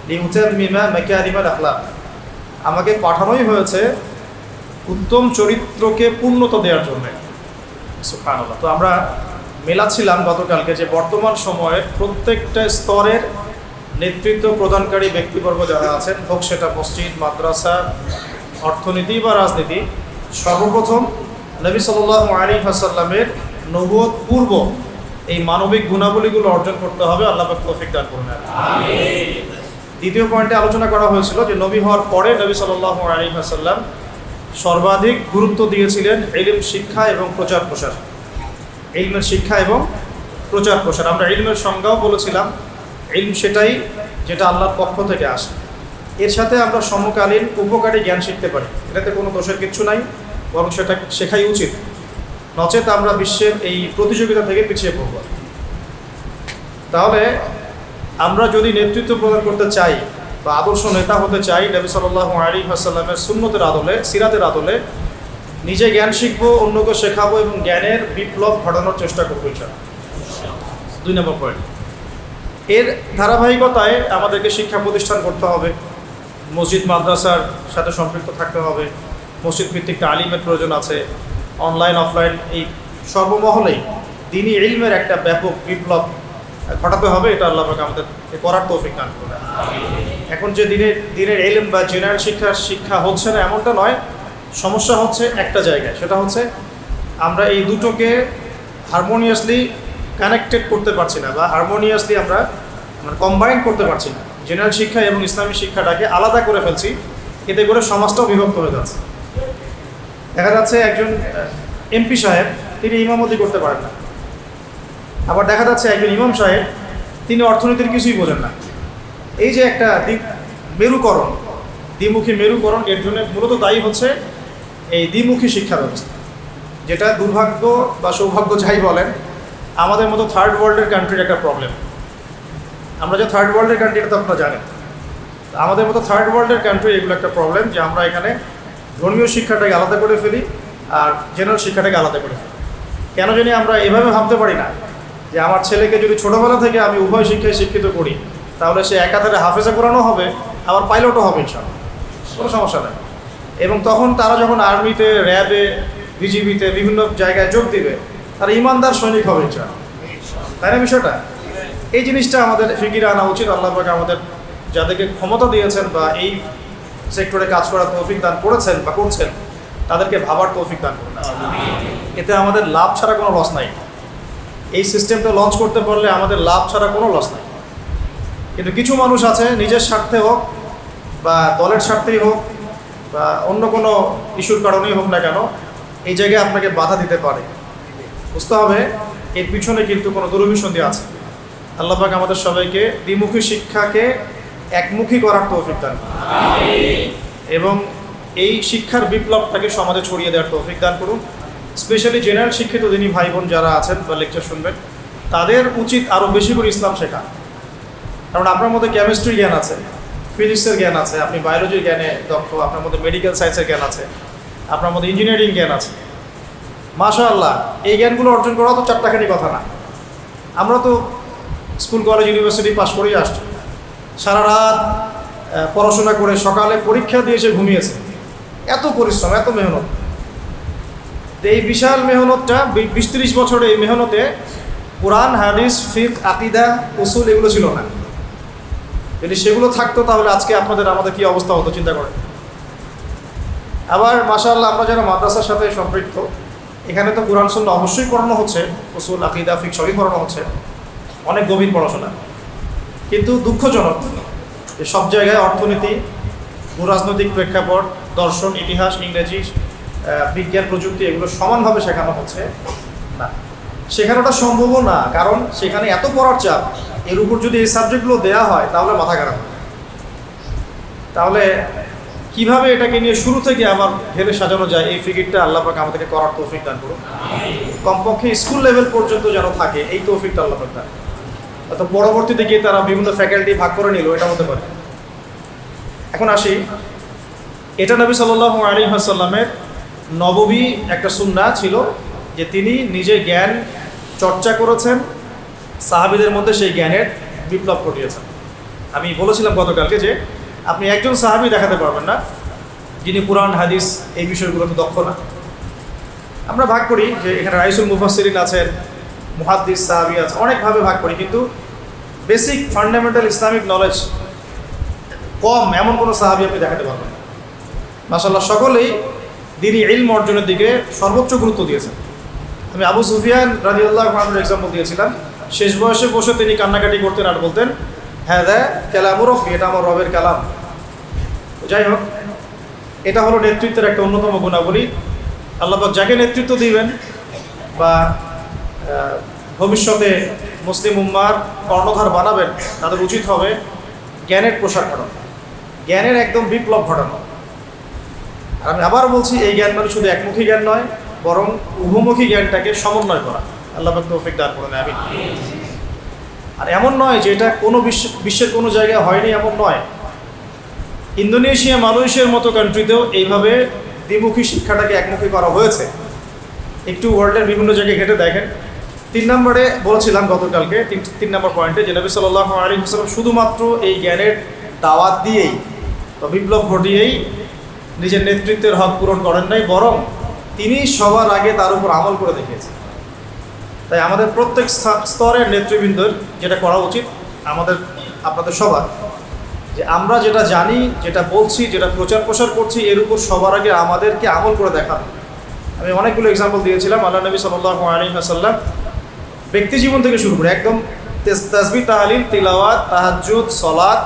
লিউতাম্মিমা মাকারিমাল আখলাক, আমাকে পাঠানোই হয়েছে উত্তম চরিত্রকে পূর্ণতা দেওয়ার জন্য। সুবহানাল্লাহ। তো আমরা মেলাচ্ছিলাম গতকালকে যে বর্তমান সময়ের প্রত্যেকটা স্তরের নেতৃত্ব প্রদানকারী ব্যক্তিবর্গ যারা আছেন, হোক সেটা মসজিদ, মাদ্রাসা, অর্থনীতি বা রাজনীতি, সর্বপ্রথম নবী সাল্লাল্লাহু আলাইহি ওয়াসাল্লামের নবুয়ত পূর্ব এই মানবিক গুণাবলীগুলো অর্জন করতে হবে। আল্লাহ পাক তৌফিক দান করুন। আমিন। দ্বিতীয় পয়েন্টে আলোচনা করা হয়েছিল যে নবী হওয়ার পরে নবী সাল্লাল্লাহু আলাইহি ওয়াসাল্লাম সর্বাধিক গুরুত্ব দিয়েছিলেন ইলম শিক্ষা এবং প্রচার প্রসার। ইলমের শিক্ষা এবং প্রচার প্রসার। আমরা ইলমের সংজ্ঞাও বলেছিলাম, ইলম সেটাই যেটা আল্লাহর পক্ষ থেকে আসে, এর সাথে আমরা সমকালীন উপকারী জ্ঞান শিখতে পারি, এটাতে কোনো দোষের কিচ্ছু নাই, বরং সেটা শেখাই উচিত, নচেত আমরা বিশ্বের এই প্রতিযোগিতা থেকে পিছিয়ে পড়ব। তাহলে আমরা যদি নেতৃত্ব প্রদান করতে চাই বা আদর্শ নেতা হতে চাই নবী সাল্লাল্লাহু আলাইহি ওয়াসাল্লামের সুন্নতের আদলে, সিরাতের আদলে নিজে জ্ঞান শিখবো, অন্যকে শেখাবো এবং জ্ঞানের বিপ্লব ঘটানোর চেষ্টা করবো ইনশাআল্লাহ। 2 নম্বর পয়েন্ট, এর ধারাবাহিকতায় আমাদেরকে শিক্ষা প্রতিষ্ঠান করতে হবে, মসজিদ মাদ্রাসার সাথে সম্পৃক্ত থাকতে হবে, মসজিদ ভিত্তিক তালিমের প্রয়োজন আছে, অনলাইন অফলাইন এই সর্বমহলেই দ্বীনি ইলমের একটা ব্যাপক বিপ্লব ঘটাতে হবে। এটা আল্লাহ পাক আমাদের করার তৌফিক দান করুন। এখন যে দিনের ইলম বা জেনারেল শিক্ষা হচ্ছে না এমনটা নয়, সমস্যা হচ্ছে একটা জায়গায়, সেটা হচ্ছে আমরা এই দুটোকে হারমোনিয়াসলি কানেক্টেড করতে পারছি না বা হারমোনিয়াসলি আমরা কম্বাইন করতে পারছি না। জেনারেল শিক্ষা এবং ইসলামী শিক্ষাটাকে আলাদা করে ফেলছি, এতে করে সমাজটাও বিভক্ত হয়ে যাচ্ছে। দেখা যাচ্ছে একজন এমপি সাহেব তিনি ইমামতি করতে পারেন না, আবার দেখা যাচ্ছে একজন ইমাম সাহেব তিনি অর্থনীতির কিছুই বোঝেন না। এই যে একটা মেরুকরণ, দ্বিমুখী মেরুকরণ, এর জন্য মূলত দায়ী হচ্ছে এই দ্বিমুখী শিক্ষা ব্যবস্থা, যেটা দুর্ভাগ্য বা সৌভাগ্য যাই বলেন আমাদের মতো থার্ড ওয়ার্ল্ডের কান্ট্রির একটা প্রবলেম। আমরা যে থার্ড ওয়ার্ল্ডের কান্ট্রি এটা তো আপনারা জানেন, আমাদের মতো থার্ড ওয়ার্ল্ডের কান্ট্রি এগুলো একটা প্রবলেম যে আমরা এখানে ধর্মীয় শিক্ষাটাকে আলাদা করে ফেলি আর জেনারেল শিক্ষাটাকে আলাদা করে ফেলি। কেন জানি আমরা এভাবে ভাবতে পারি না যে আমার ছেলেকে যদি ছোটোবেলা থেকে আমি উভয় শিক্ষায় শিক্ষিত করি তাহলে সে একাধারে হাফেজা কোরআনও হবে, আবার পাইলটও হবে ইনশাআল্লাহ, কোনো সমস্যা নেই। এবং তখন তারা যখন আর্মিতে, র্যাবে, বিজিবিতে বিভিন্ন জায়গায় যোগ দিবে তারা ইমানদার সৈনিক হবে ইনশাআল্লাহ, তাই না বিষয়টা? এই জিনিসটা আমাদের ফিকিরে আনা উচিত। আল্লাহ পাক আমাদের যাদেরকে ক্ষমতা দিয়েছেন বা এই সেক্টরে কাজ করার তৌফিক দান করেছেন বা করছেন তাদেরকে ভাবার তৌফিক দান করুন। এতে আমাদের লাভ ছাড়া কোনো লস নাই। এই সিস্টেমটা লঞ্চ করতে পারলে আমাদের লাভ ছাড়া কোনো লস নাই। কিন্তু কিছু মানুষ আছে নিজের স্বার্থে হোক বা দলের স্বার্থেই হোক বা অন্য কোনো ইস্যুর কারণেই হোক না কেন, এই জায়গায় আপনাকে বাধা দিতে পারে। বুঝতে হবে এর পিছনে কিন্তু কোনো দুরভিসন্ধি আছে। আল্লাহ পাক আমাদের সবাইকে দ্বিমুখী শিক্ষাকে একমুখী করার তৌফিক দান করুন এবং এই শিক্ষার বিপ্লবটাকে সমাজে ছড়িয়ে দেওয়ার তৌফিক দান করুন। স্পেশালি জেনারেল শিক্ষিত যিনি ভাই বোন যারা আছেন বা লেকচার শুনবেন তাদের উচিত আরও বেশি করে ইসলাম শেখা। কারণ আপনার মধ্যে কেমিস্ট্রি জ্ঞান আছে, ফিজিক্সের জ্ঞান আছে, আপনি বায়োলজির জ্ঞানে দক্ষ, আপনার মধ্যে মেডিকেল সায়েন্সের জ্ঞান আছে, আপনার মধ্যে ইঞ্জিনিয়ারিং জ্ঞান আছে। মাশাআল্লাহ, এই জ্ঞানগুলো অর্জন করা তো চারটাখানি কথা না। আমরা তো স্কুল, কলেজ, ইউনিভার্সিটি পাস করেই আসছি, সারা রাত পড়াশোনা করে সকালে পরীক্ষা দিয়ে এসে ঘুমিয়েছে। এত পরিশ্রম, এত মেহনত। এই বিশাল মেহনতটা 20-30 বছরে এই মেহনতে কোরআন, হাদিস, ফিকহ, আকীদা, উসুল এগুলো ছিল না। যদি সেগুলো থাকতো তাহলে আজকে আমাদের কি অবস্থা হতো চিন্তা করেন। আবার মাশাআল্লাহ আমরা যারা মাদ্রাসার সাথে সম্পৃক্ত, এখানে তো কোরআন সুন্নাহ অবশ্যই পড়ানো হচ্ছে, উসুল, আকীদা, ফিকহ সবই পড়ানো হচ্ছে, অনেক গভীর পড়াশোনা। কিন্তু দুঃখজনক যে সব জায়গায় অর্থনীতি, ভূরাজনৈতিক প্রেক্ষাপট, দর্শন, ইতিহাস, ইংরেজি, বিজ্ঞান, প্রযুক্তি এগুলো সমানভাবে শেখানো হচ্ছে না। শেখানোটা সম্ভবও না, কারণ সেখানে এত পড়ার চাপ, এর উপর যদি এই সাবজেক্টগুলো দেওয়া হয় তাহলে মাথা খারাপ। তাহলে কিভাবে এটাকে নিয়ে শুরু থেকে আবার ঢেলে সাজানো যায়, এই ফিকিরটা আল্লাহ পাক আমাদেরকে করার তৌফিক দান করুন। কমপক্ষে স্কুল লেভেল পর্যন্ত যেন থাকে এই তৌফিকটা আল্লাহ পাক দান। অত পরবর্তীতে গিয়ে তারা বিভিন্ন ফ্যাকাল্টি ভাগ করে নিল, এটা হতে পারে। এখন আসি এটা নবী সাল্লাল্লাহু আলাইহি ওয়াসাল্লামের নববী একটা সুন্নাহ ছিল যে তিনি নিজে জ্ঞান চর্চা করেছেন, সাহাবীদের মধ্যে সেই জ্ঞানের বিপ্লব ঘটিয়েছেন। আমি বলেছিলাম গতকালকে যে আপনি একজন সাহাবী দেখাতে পারবেন না যিনি কুরআন হাদিস এই বিষয়গুলোতে দক্ষ না। আমরা ভাগ করি যে এখানে রাইসুল মুফাসসিরিন আছেন, মুহাদ্দিস সাহাবী আছে, অনেকভাবে ভাগ করি, কিন্তু বেসিক ফান্ডামেন্টাল ইসলামিক নলেজ কম এমন কোনো সাহাবী আপনি দেখাতে পারবেন না। মাশাআল্লাহ সকলেই দ্বীনি ইলম অর্জনের দিকে সর্বোচ্চ গুরুত্ব দিয়েছেন। আমি আবু সুফিয়ান রাদিয়াল্লাহু আনহুর এক্সাম্পল দিয়েছিলাম। শেষ বয়সে বসে তিনি কান্নাকাটি করতেন আর বলতেন, হ্যাঁ কালামু রব্বি, এটা আমার রবের কালাম। যাই হোক, এটা হলো নেতৃত্বের একটা অন্যতম গুণাবলী। আল্লাহ পাক যাকে নেতৃত্ব দিবেন বা ভবিষ্যতে মুসলিম উম্মার কর্ণধার বানাবেন, তাদের উচিত হবে জ্ঞানের প্রসার ঘটানো, জ্ঞানের একদম বিপ্লব ঘটানো। আর আমি আবার বলছি, এই জ্ঞান মানে শুধু একমুখী জ্ঞান নয়, বরং উভমুখী জ্ঞানটাকে সমন্বয় করা। আল্লাহ পাক তৌফিক দান করুন, আমিন। আর এমন নয় যে এটা কোনো বিশ্বের কোনো জায়গায় হয়নি, এমন নয়। ইন্দোনেশিয়া, মালয়েশিয়ার মতো কান্ট্রিতেও এইভাবে দ্বিমুখী শিক্ষাটাকে একমুখী করা হয়েছে। একটু ওয়ার্ল্ডের বিভিন্ন জায়গায় ঘেঁটে দেখেন। 3 নম্বরে বলছিলাম গতকালকে, 3 নম্বর পয়েন্টে, যে নবী সাল্লাল্লাহু আলাইহি ওয়াসাল্লাম শুধুমাত্র এই জ্ঞানের দাওয়াত দিয়েই বা বিপ্লব ঘটিয়েই নিজের নেতৃত্বের হক পূরণ করেন নাই, বরং তিনি সবার আগে তার উপর আমল করে দেখিয়েছেন। তাই আমাদের প্রত্যেক স্তরের নেতৃবৃন্দের যেটা করা উচিত, আপনাদের সবার, যে আমরা যেটা জানি, যেটা বলছি, যেটা প্রচার প্রসার করছি, এর উপর সবার আগে আমাদেরকে আমল করে দেখানো। আমি অনেকগুলো এক্সাম্পল দিয়েছিলাম। আল্লাহ নবী সাল্লাল্লাহু আলাইহি ওয়াসাল্লাম ব্যক্তি জীবন থেকে শুরু করে একদম তাসবিহ, তাহলিল, তিলাওয়াত, তাহাজ্জুদ, সালাত,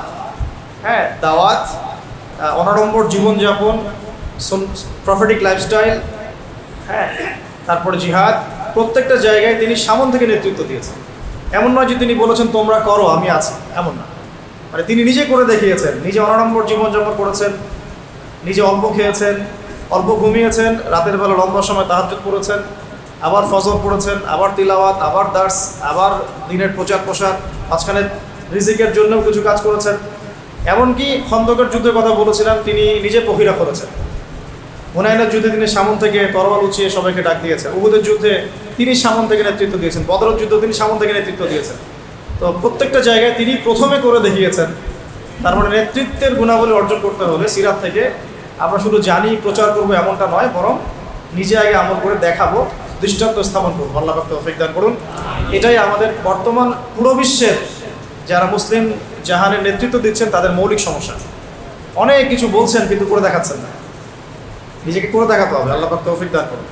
দাওয়াত, অনাড়ম্বর জীবনযাপন, প্রফেটিক লাইফস্টাইল, তারপরে জিহাদ, প্রত্যেকটা জায়গায় তিনি সামন থেকে নেতৃত্ব দিয়েছেন। এমন নয় যে তিনি বলেছেন তোমরা করো আমি আছি, এমন না। মানে তিনি নিজে করে দেখিয়েছেন, নিজে অনাড়ম্বর জীবনযাপন করেছেন, নিজে অল্প খেয়েছেন, অল্প ঘুমিয়েছেন, রাতের বেলা লম্বা সময় তাহাজ্জুদ পড়েছেন, আবার ফজর পড়েছেন, আবার তিলাওয়াত, আবার দার্স, আবার দিনের প্রচার প্রসার, মাঝখানে রিজিকের জন্যও কিছু কাজ করেছেন। এমনকি খন্দকের যুদ্ধের কথা বলেছিলাম, তিনি নিজে পহিরা করেছেন। হুনাইনের যুদ্ধে তিনি সামন থেকে তরোয়াল উঁচিয়ে সবাইকে ডাক দিয়েছেন। উহুদের যুদ্ধে তিনি সামন থেকে নেতৃত্ব দিয়েছেন। বদরের যুদ্ধে তিনি সামন থেকে নেতৃত্ব দিয়েছেন। তো প্রত্যেকটা জায়গায় তিনি প্রথমে করে দেখিয়েছেন। তার মানে নেতৃত্বের গুণাবলী অর্জন করতে হলে সিরাত থেকে আমরা শুধু জানি, প্রচার করবো এমনটা নয়, বরং নিজে আগে আমল করে দেখাবো, দৃষ্টান্ত স্থাপন করবো। আল্লাহ পাক তৌফিক দান করুন। এটাই আমাদের বর্তমান পুরো বিশ্বের যারা মুসলিম জাহানের নেতৃত্ব দিচ্ছেন তাদের মৌলিক সমস্যা। অনেক কিছু বলছেন কিন্তু করে দেখাচ্ছেন না, নিজেকে করে দেখাতে হবে। আল্লাহ পাক তৌফিক দান করুন।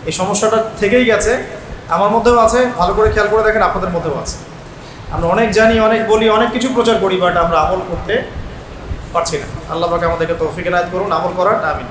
এই সমস্যাটা থেকেই গেছে, আমার মধ্যেও আছে, ভালো করে খেয়াল করে দেখেন, আপনাদের মধ্যেও আছে। আমরা অনেক জানি, অনেক বলি, অনেক কিছু প্রচার করি, বাট আমরা আমল করতে পারছি না। আল্লাহ পাক আমাদেরকে তৌফিক এনায়েত করুন আমল করার, আমিন।